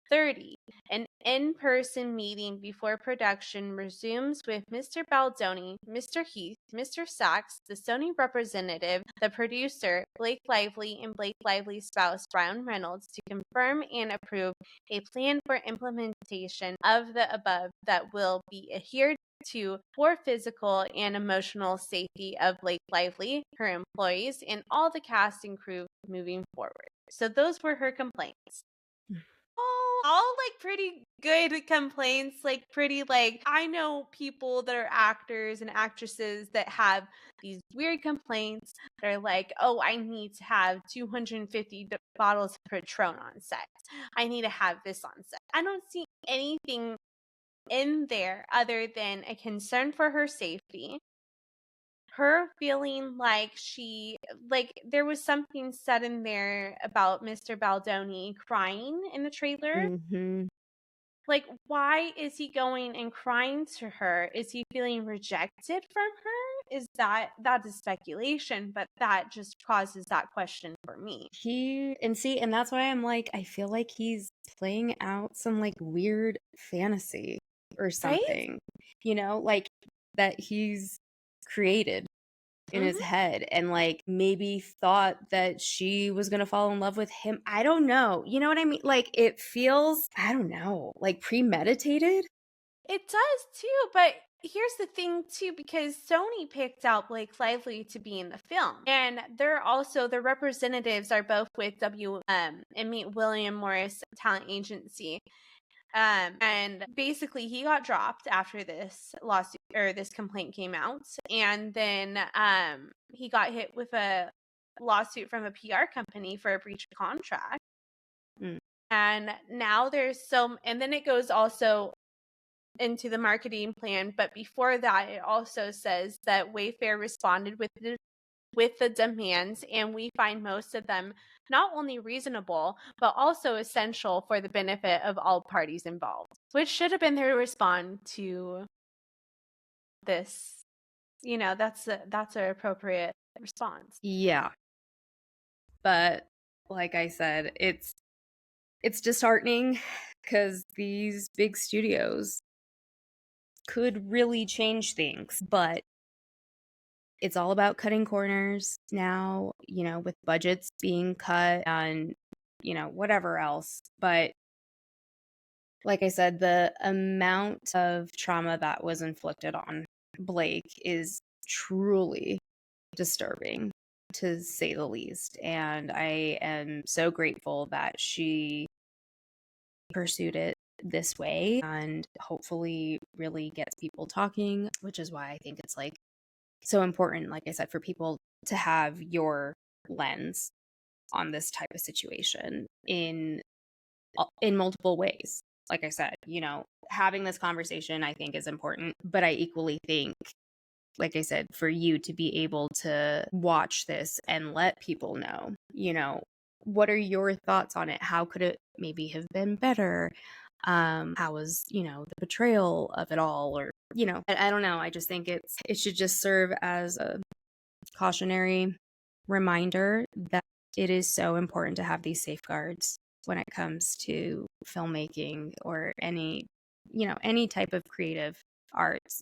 30. An in-person meeting before production resumes with Mr. Baldoni, Mr. Heath, Mr. Sachs, the Sony representative, the producer, Blake Lively, and Blake Lively's spouse, Brian Reynolds, to confirm and approve a plan for implementation of the above that will be adhered to for physical and emotional safety of Blake Lively, her employees, and all the cast and crew moving forward. So those were her complaints. All like pretty good complaints, like pretty like I know people that are actors and actresses that have these weird complaints that are like, oh, I need to have 250 bottles of Patron on set. I need to have this on set. I don't see anything in there other than a concern for her safety, her feeling like there was something said in there about Mr. Baldoni crying in the trailer. Mm-hmm. Like, why is he going and crying to her? Is he feeling rejected from her? Is that is speculation, but that just causes that question for me. And that's why I'm like, I feel like he's playing out some like weird fantasy or Right? something, like that he's created in his head, and like maybe thought that she was going to fall in love with him. I don't know. You know what I mean? Like it feels, I don't know, like premeditated. It does too, but here's the thing too, because Sony picked out Blake Lively to be in the film, and they're also the representatives are both with and meet William Morris Talent Agency. And basically he got dropped after this lawsuit or this complaint came out, and then he got hit with a lawsuit from a PR company for a breach of contract. And now and then it goes also into the marketing plan, but before that it also says that Wayfair responded with the demands, and we find most of them not only reasonable but also essential for the benefit of all parties involved, which should have been their response to this. That's an appropriate response. Yeah, but like I said, it's disheartening because these big studios could really change things, but it's all about cutting corners now, with budgets being cut and, whatever else. But like I said, the amount of trauma that was inflicted on Blake is truly disturbing, to say the least. And I am so grateful that she pursued it this way and hopefully really gets people talking, which is why I think it's like so important, like I said, for people to have your lens on this type of situation in multiple ways. Like I said, having this conversation I think is important, but I equally think, like I said, for you to be able to watch this and let people know, what are your thoughts on it? How could it maybe have been better? How was, the betrayal of it all? Or, I don't know. I just think it should just serve as a cautionary reminder that it is so important to have these safeguards when it comes to filmmaking or any type of creative arts,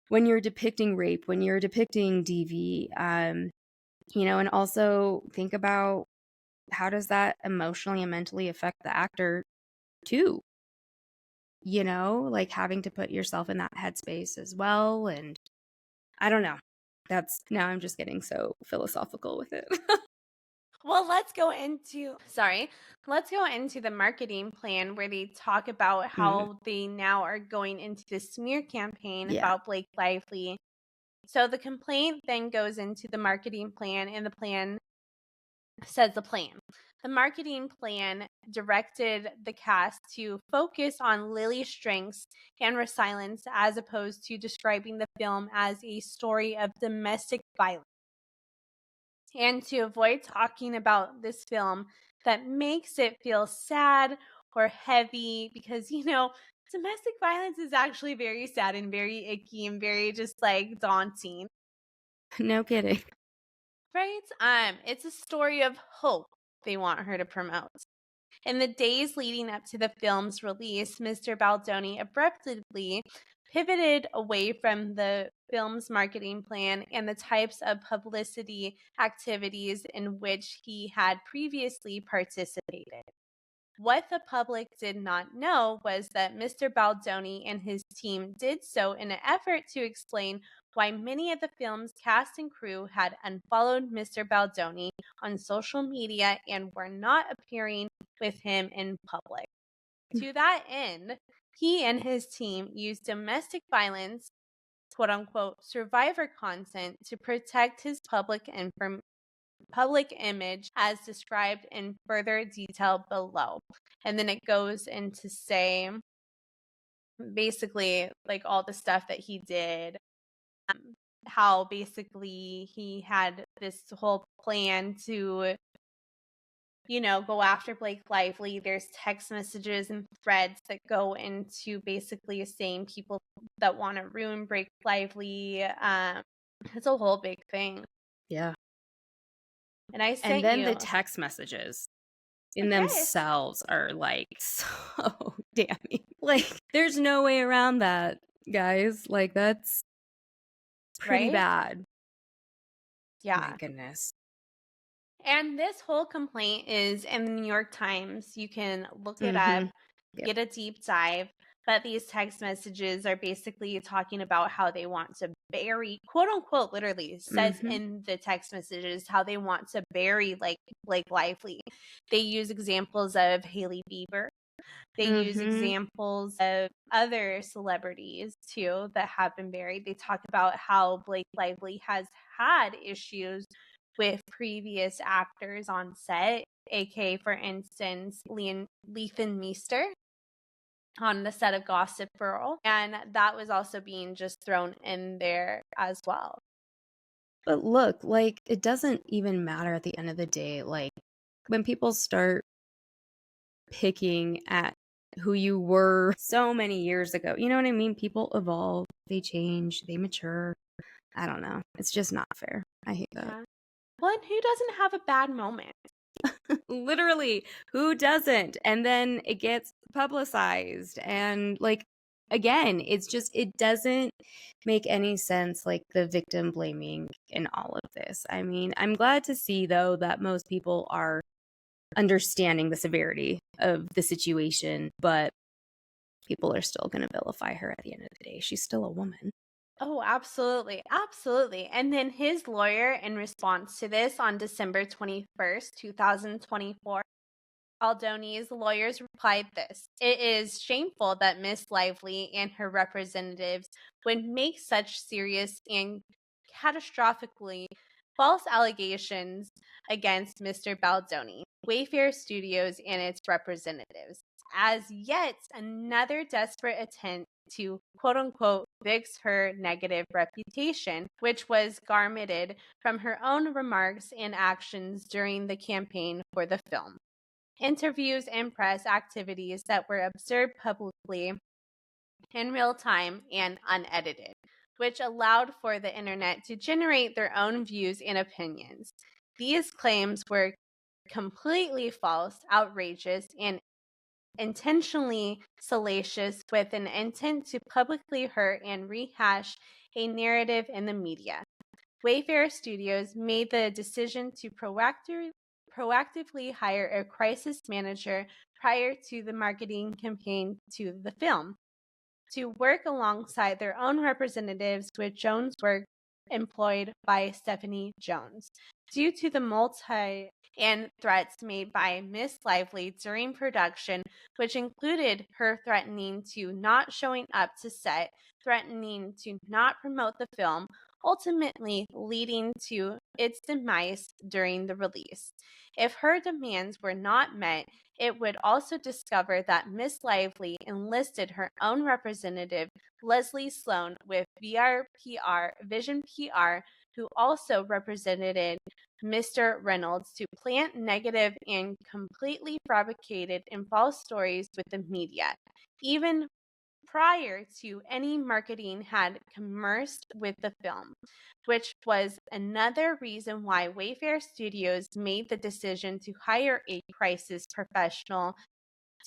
when you're depicting rape, when you're depicting DV, and also think about how does that emotionally and mentally affect the actor too. You know, like having to put yourself in that headspace as well. And I don't know. Now I'm just getting so philosophical with it. Well, let's go into the marketing plan where they talk about how they now are going into the smear campaign Yeah. about Blake Lively. So the complaint then goes into the marketing plan, and the plan says the plan. The marketing plan directed the cast to focus on Lily's strengths and resilience as opposed to describing the film as a story of domestic violence, and to avoid talking about this film that makes it feel sad or heavy because, domestic violence is actually very sad and very icky and very just like daunting. No kidding. Right? It's a story of hope they want her to promote. In the days leading up to the film's release, Mr. Baldoni abruptly pivoted away from the film's marketing plan and the types of publicity activities in which he had previously participated. What the public did not know was that Mr. Baldoni and his team did so in an effort to explain why many of the film's cast and crew had unfollowed Mr. Baldoni on social media and were not appearing with him in public. To that end, he and his team used domestic violence, quote unquote, survivor content to protect his public image as described in further detail below. And then it goes into say basically like all the stuff that he did, how basically he had this whole plan to go after Blake Lively. There's text messages and threads that go into basically saying people that want to ruin Blake Lively. It's a whole big thing. Yeah. And I sent And then you the text messages in themselves are like so damning. Like there's no way around that, guys. Like that's pretty right? bad. Yeah. My goodness. And this whole complaint is in the New York Times. You can look it up, get a deep dive. But these text messages are basically talking about how they want to bury, quote unquote, literally says in the text messages how they want to bury like Blake Lively. They use examples of Hailey Bieber. They use examples of other celebrities too that have been buried. They talk about how Blake Lively has had issues with previous actors on set, aka, for instance, Lethan Meester on the set of Gossip Girl. And that was also being just thrown in there as well. But look, like, it doesn't even matter at the end of the day. Like, when people start picking at who you were so many years ago, you know what I mean? People evolve, they change, they mature. I don't know. It's just not fair. I hate that. Yeah. Well, and who doesn't have a bad moment? Literally, who doesn't? And then it gets publicized. And, like, again, it's just, it doesn't make any sense, like the victim blaming in all of this. I mean, I'm glad to see, though, that most people are understanding the severity of the situation, but people are still going to vilify her at the end of the day. She's still a woman. Oh, absolutely. Absolutely. And then his lawyer, in response to this on December 21st, 2024, Baldoni's lawyers replied this: "It is shameful that Miss Lively and her representatives would make such serious and catastrophically false allegations against Mr. Baldoni, Wayfair Studios, and its representatives, as yet another desperate attempt to quote unquote fix her negative reputation, which was garnered from her own remarks and actions during the campaign for the film. Interviews and press activities that were observed publicly in real time and unedited, which allowed for the internet to generate their own views and opinions. These claims were completely false, outrageous, and intentionally salacious with an intent to publicly hurt and rehash a narrative in the media. Wayfair Studios made the decision to proactively hire a crisis manager prior to the marketing campaign to the film to work alongside their own representatives, with Jones' work employed by Stephanie Jones. Due to the multi and threats made by Miss Lively during production, which included her threatening to not showing up to set, threatening to not promote the film, ultimately leading to its demise during the release. If her demands were not met, it would also discover that Miss Lively enlisted her own representative, Leslie Sloan, with VRPR, Vision PR, who also represented Mr. Reynolds, to plant negative and completely fabricated and false stories with the media, even prior to any marketing had commenced with the film, which was another reason why Wayfair Studios made the decision to hire a crisis professional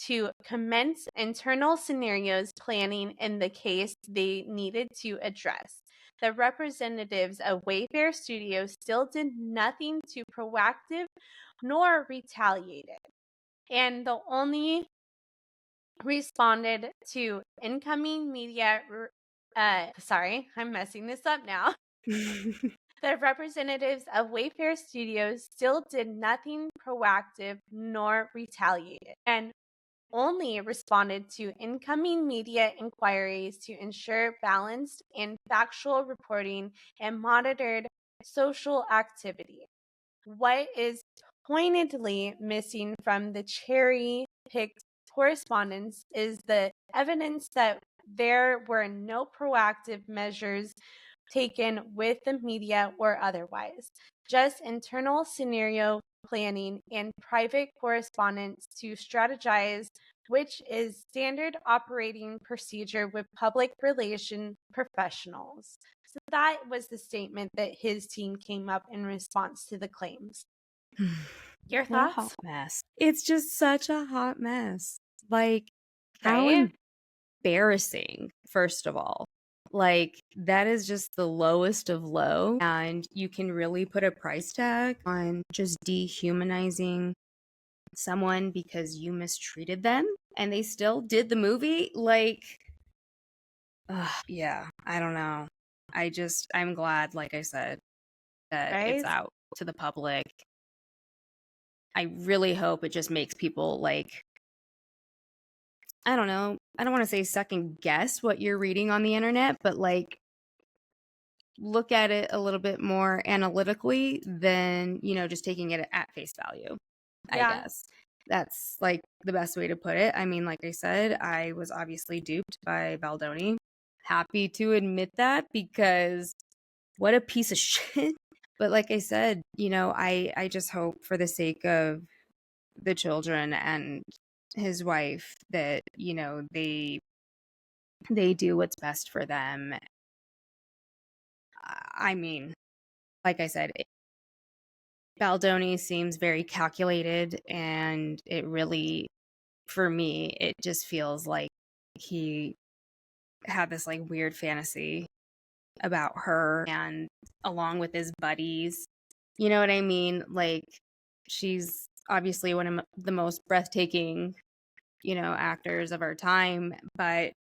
to commence internal scenarios planning in the case they needed to address. The representatives of Wayfair Studios still did nothing to proactive nor retaliated, and the only responded to incoming media. Sorry, I'm messing this up now. The representatives of Wayfair Studios still did nothing proactive nor retaliated, and only responded to incoming media inquiries to ensure balanced and factual reporting and monitored social activity. What is pointedly missing from the cherry picked correspondence is the evidence that there were no proactive measures taken with the media or otherwise, just internal scenario planning and private correspondence to strategize, which is standard operating procedure with public relation professionals. So that was the statement that his team came up in response to the claims. Your What a thoughts? hot mess. It's just such a hot mess. Like, how Right? embarrassing, first of all. Like, that is just the lowest of low. And you can really put a price tag on just dehumanizing someone because you mistreated them and they still did the movie. Like, yeah, I don't know. I'm glad, like I said, that it's Right? out to the public. I really hope it just makes people, like, I don't know. I don't want to say second guess what you're reading on the internet, but like look at it a little bit more analytically than, just taking it at face value, I Yeah. guess. That's like the best way to put it. I mean, like I said, I was obviously duped by Baldoni. Happy to admit that because what a piece of shit. But like I said, I just hope for the sake of the children and his wife that, they do what's best for them. I mean, like I said, Baldoni seems very calculated, and it really, for me, it just feels like he had this like weird fantasy about her, and along with his buddies, you know what I mean? Like, she's obviously one of the most breathtaking, actors of our time, but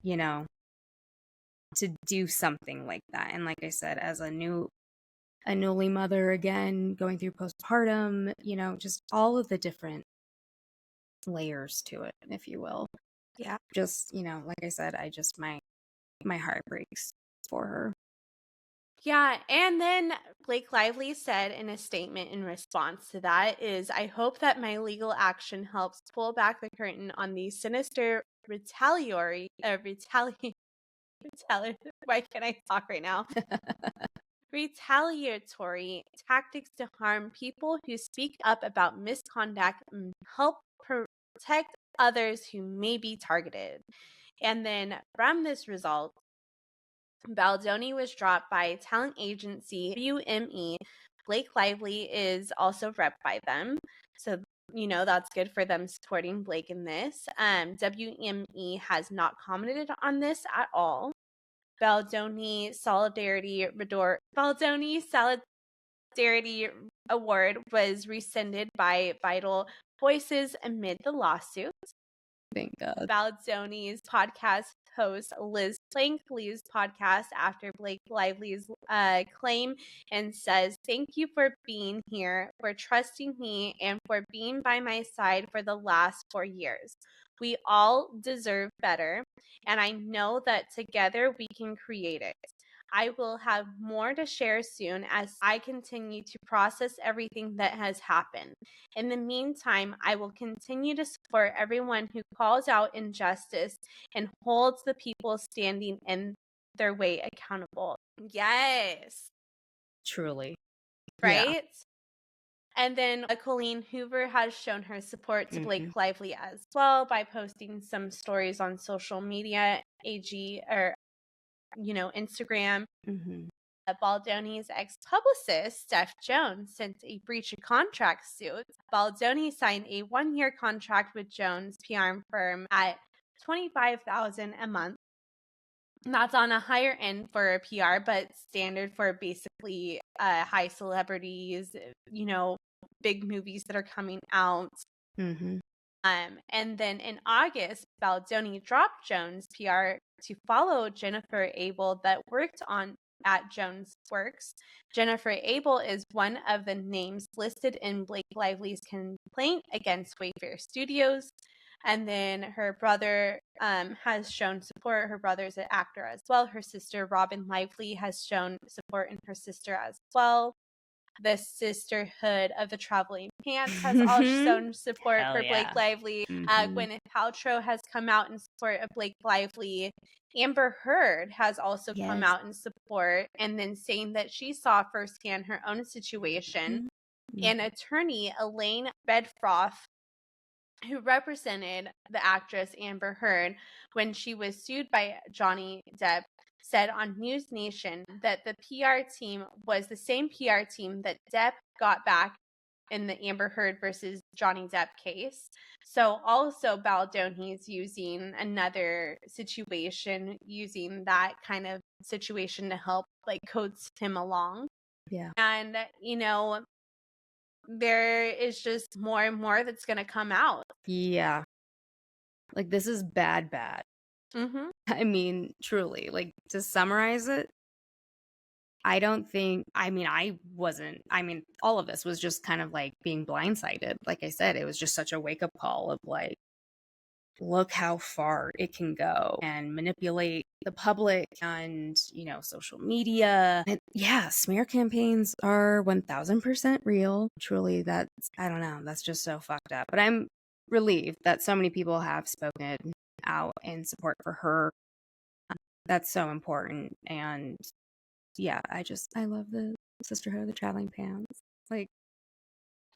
you know, to do something like that, and like I said, as a newly mother again, going through postpartum, just all of the different layers to it, if you will. Yeah. Just, like I said, my heart breaks for her. Yeah, and then Blake Lively said in a statement in response to that is, I hope that my legal action helps pull back the curtain on these sinister why can't I talk right now? Retaliatory tactics to harm people who speak up about misconduct and help protect others who may be targeted. And then from this result, Baldoni was dropped by talent agency WME. Blake Lively is also rep by them. So, that's good for them supporting Blake in this. WME has not commented on this at all. Baldoni Solidarity Award was rescinded by Vital Voices amid the lawsuit. Thank God. Baldoni's podcast host Liz Plank leaves podcast after Blake Lively's claim and says, "Thank you for being here, for trusting me, and for being by my side for the last 4 years. We all deserve better, and I know that together we can create it. I will have more to share soon as I continue to process everything that has happened. In the meantime, I will continue to support everyone who calls out injustice and holds the people standing in their way accountable." Yes. Truly. Right? Yeah. And then Colleen Hoover has shown her support to Blake Mhm. Lively as well by posting some stories on social media, Instagram. Mhm. Baldoni's ex-publicist, Steph Jones, sent a breach of contract suit. Baldoni signed a 1-year contract with Jones' PR firm at $25,000 a month. That's on a higher end for PR, but standard for basically high celebrities, big movies that are coming out. Mhm. And then in August, Baldoni dropped Jones' PR to follow Jennifer Abel that worked on at Jones Works. Jennifer Abel is one of the names listed in Blake Lively's complaint against Wayfair Studios. And then her brother has shown support. Her brother's an actor as well. Her sister, Robin Lively, has shown support in her sister as well. The Sisterhood of the Traveling Pants has also shown support Hell for Blake yeah. Lively. Mhm. Gwyneth Paltrow has come out in support of Blake Lively. Amber Heard has also come Yes. out in support and then saying that she saw firsthand her own situation. Mhm. And attorney Elaine Bedfroth, who represented the actress Amber Heard when she was sued by Johnny Depp, said on News Nation that the PR team was the same PR team that Depp got back in the Amber Heard versus Johnny Depp case. So also Baldoni's using another situation, using that kind of situation to help like coach him along. Yeah. And, there is just more and more that's going to come out. Yeah. Like, this is bad. Mm-hmm. I mean, truly, like, to summarize it, all of this was just kind of like being blindsided. Like I said, it was just such a wake up call of like, look how far it can go and manipulate the public and, social media. And yeah, smear campaigns are 1000% real. Truly, I don't know, that's just so fucked up. But I'm relieved that so many people have spoken out in support for her. That's so important. And yeah, I love the Sisterhood of the Traveling Pants. Like,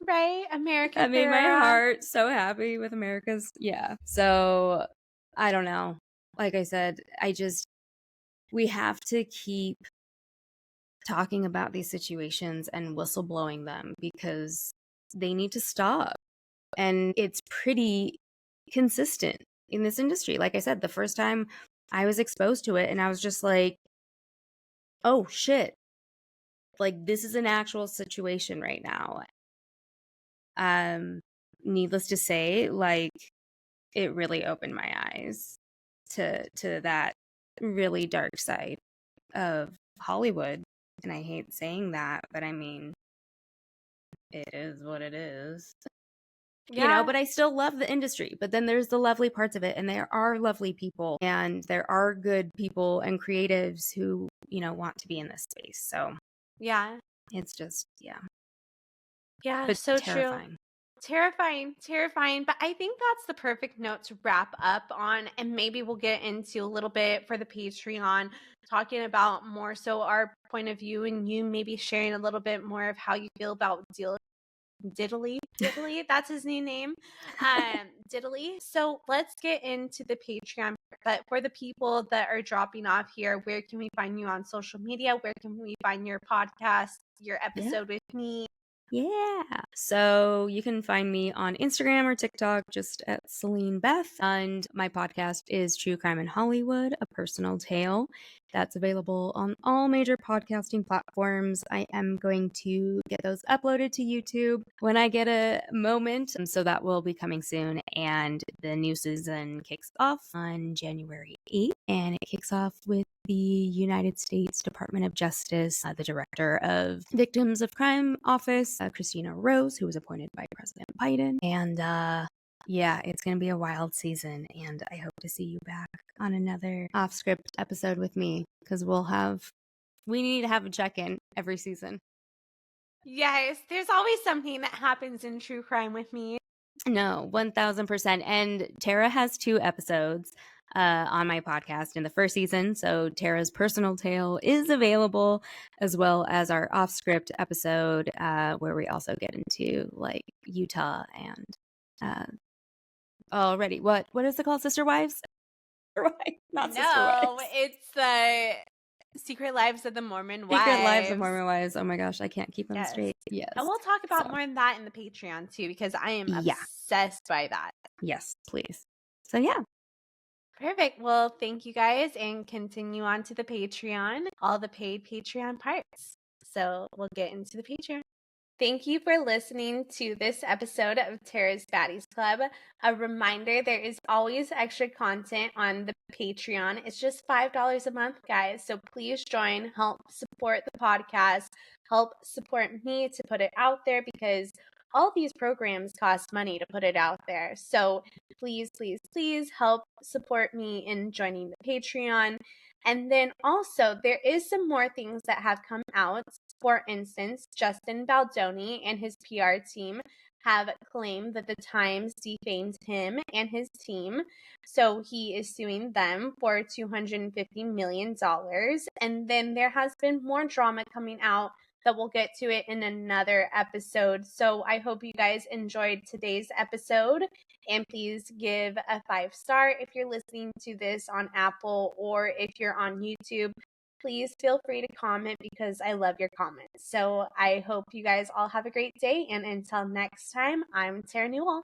Right? America that made my girl. heart so happy with America's. Yeah. So I don't know. Like I said, we have to keep talking about these situations and whistleblowing them because they need to stop. And it's pretty consistent in this industry. Like I said, the first time I was exposed to it and I was just like, oh shit. Like, this is an actual situation right now. Needless to say, like, it really opened my eyes to that really dark side of Hollywood. And I hate saying that, but I mean, it is what it is. Yeah. But I still love the industry. But then there's the lovely parts of it, and there are lovely people, and there are good people and creatives who, want to be in this space. So Yeah. it's just, yeah. Yeah. But So terrifying. true. Terrifying. But I think that's the perfect note to wrap up on. And maybe we'll get into a little bit for the Patreon, talking about more so our point of view and you maybe sharing a little bit more of how you feel about Diddley, that's his new name. Diddley. So let's get into the Patreon. But for the people that are dropping off here, where can we find you on social media? Where can we find your podcast, your episode with me? Yeah. So you can find me on Instagram or TikTok just at Celene Beth. And my podcast is True Crime in Hollywood, a personal tale. That's available on all major podcasting platforms. I am going to get those uploaded to YouTube when I get a moment. So that will be coming soon. And the new season kicks off on January 8th. And it kicks off with the United States Department of Justice, the director of Victims of Crime Office, Christina Rose, who was appointed by President Biden. And yeah, it's going to be a wild season, and I hope to see you back on another off-script episode with me, because we need to have a check-in every season. Yes, there's always something that happens in true crime with me. No, 1000%. And Tara has 2 episodes on my podcast in the first season. So Tara's personal tale is available, as well as our off script episode where we also get into like Utah and already what is it called? Sister Wives? Not Sister No, Wives. it's the Secret Lives of the Mormon Wives. Secret Lives of Mormon Wives. Oh my gosh, I can't keep them straight. Yes. And we'll talk about more than that in the Patreon too, because I am obsessed by that. Yes, please. So yeah. Perfect. Well, thank you guys, and continue on to the Patreon, all the paid Patreon parts. So we'll get into the Patreon. Thank you for listening to this episode of Tara's Baddies Club. A reminder, there is always extra content on the Patreon. It's just $5 a month, guys. So please join, help support the podcast, help support me to put it out there, because all these programs cost money to put it out there. So please, please, please help support me in joining the Patreon. And then also, there is some more things that have come out. For instance, Justin Baldoni and his PR team have claimed that the Times defamed him and his team. So he is suing them for $250 million. And then there has been more drama coming out that we'll get to it in another episode. So I hope you guys enjoyed today's episode. And please give a 5-star if you're listening to this on Apple, or if you're on YouTube. Please feel free to comment, because I love your comments. So I hope you guys all have a great day. And until next time, I'm Tara Newell.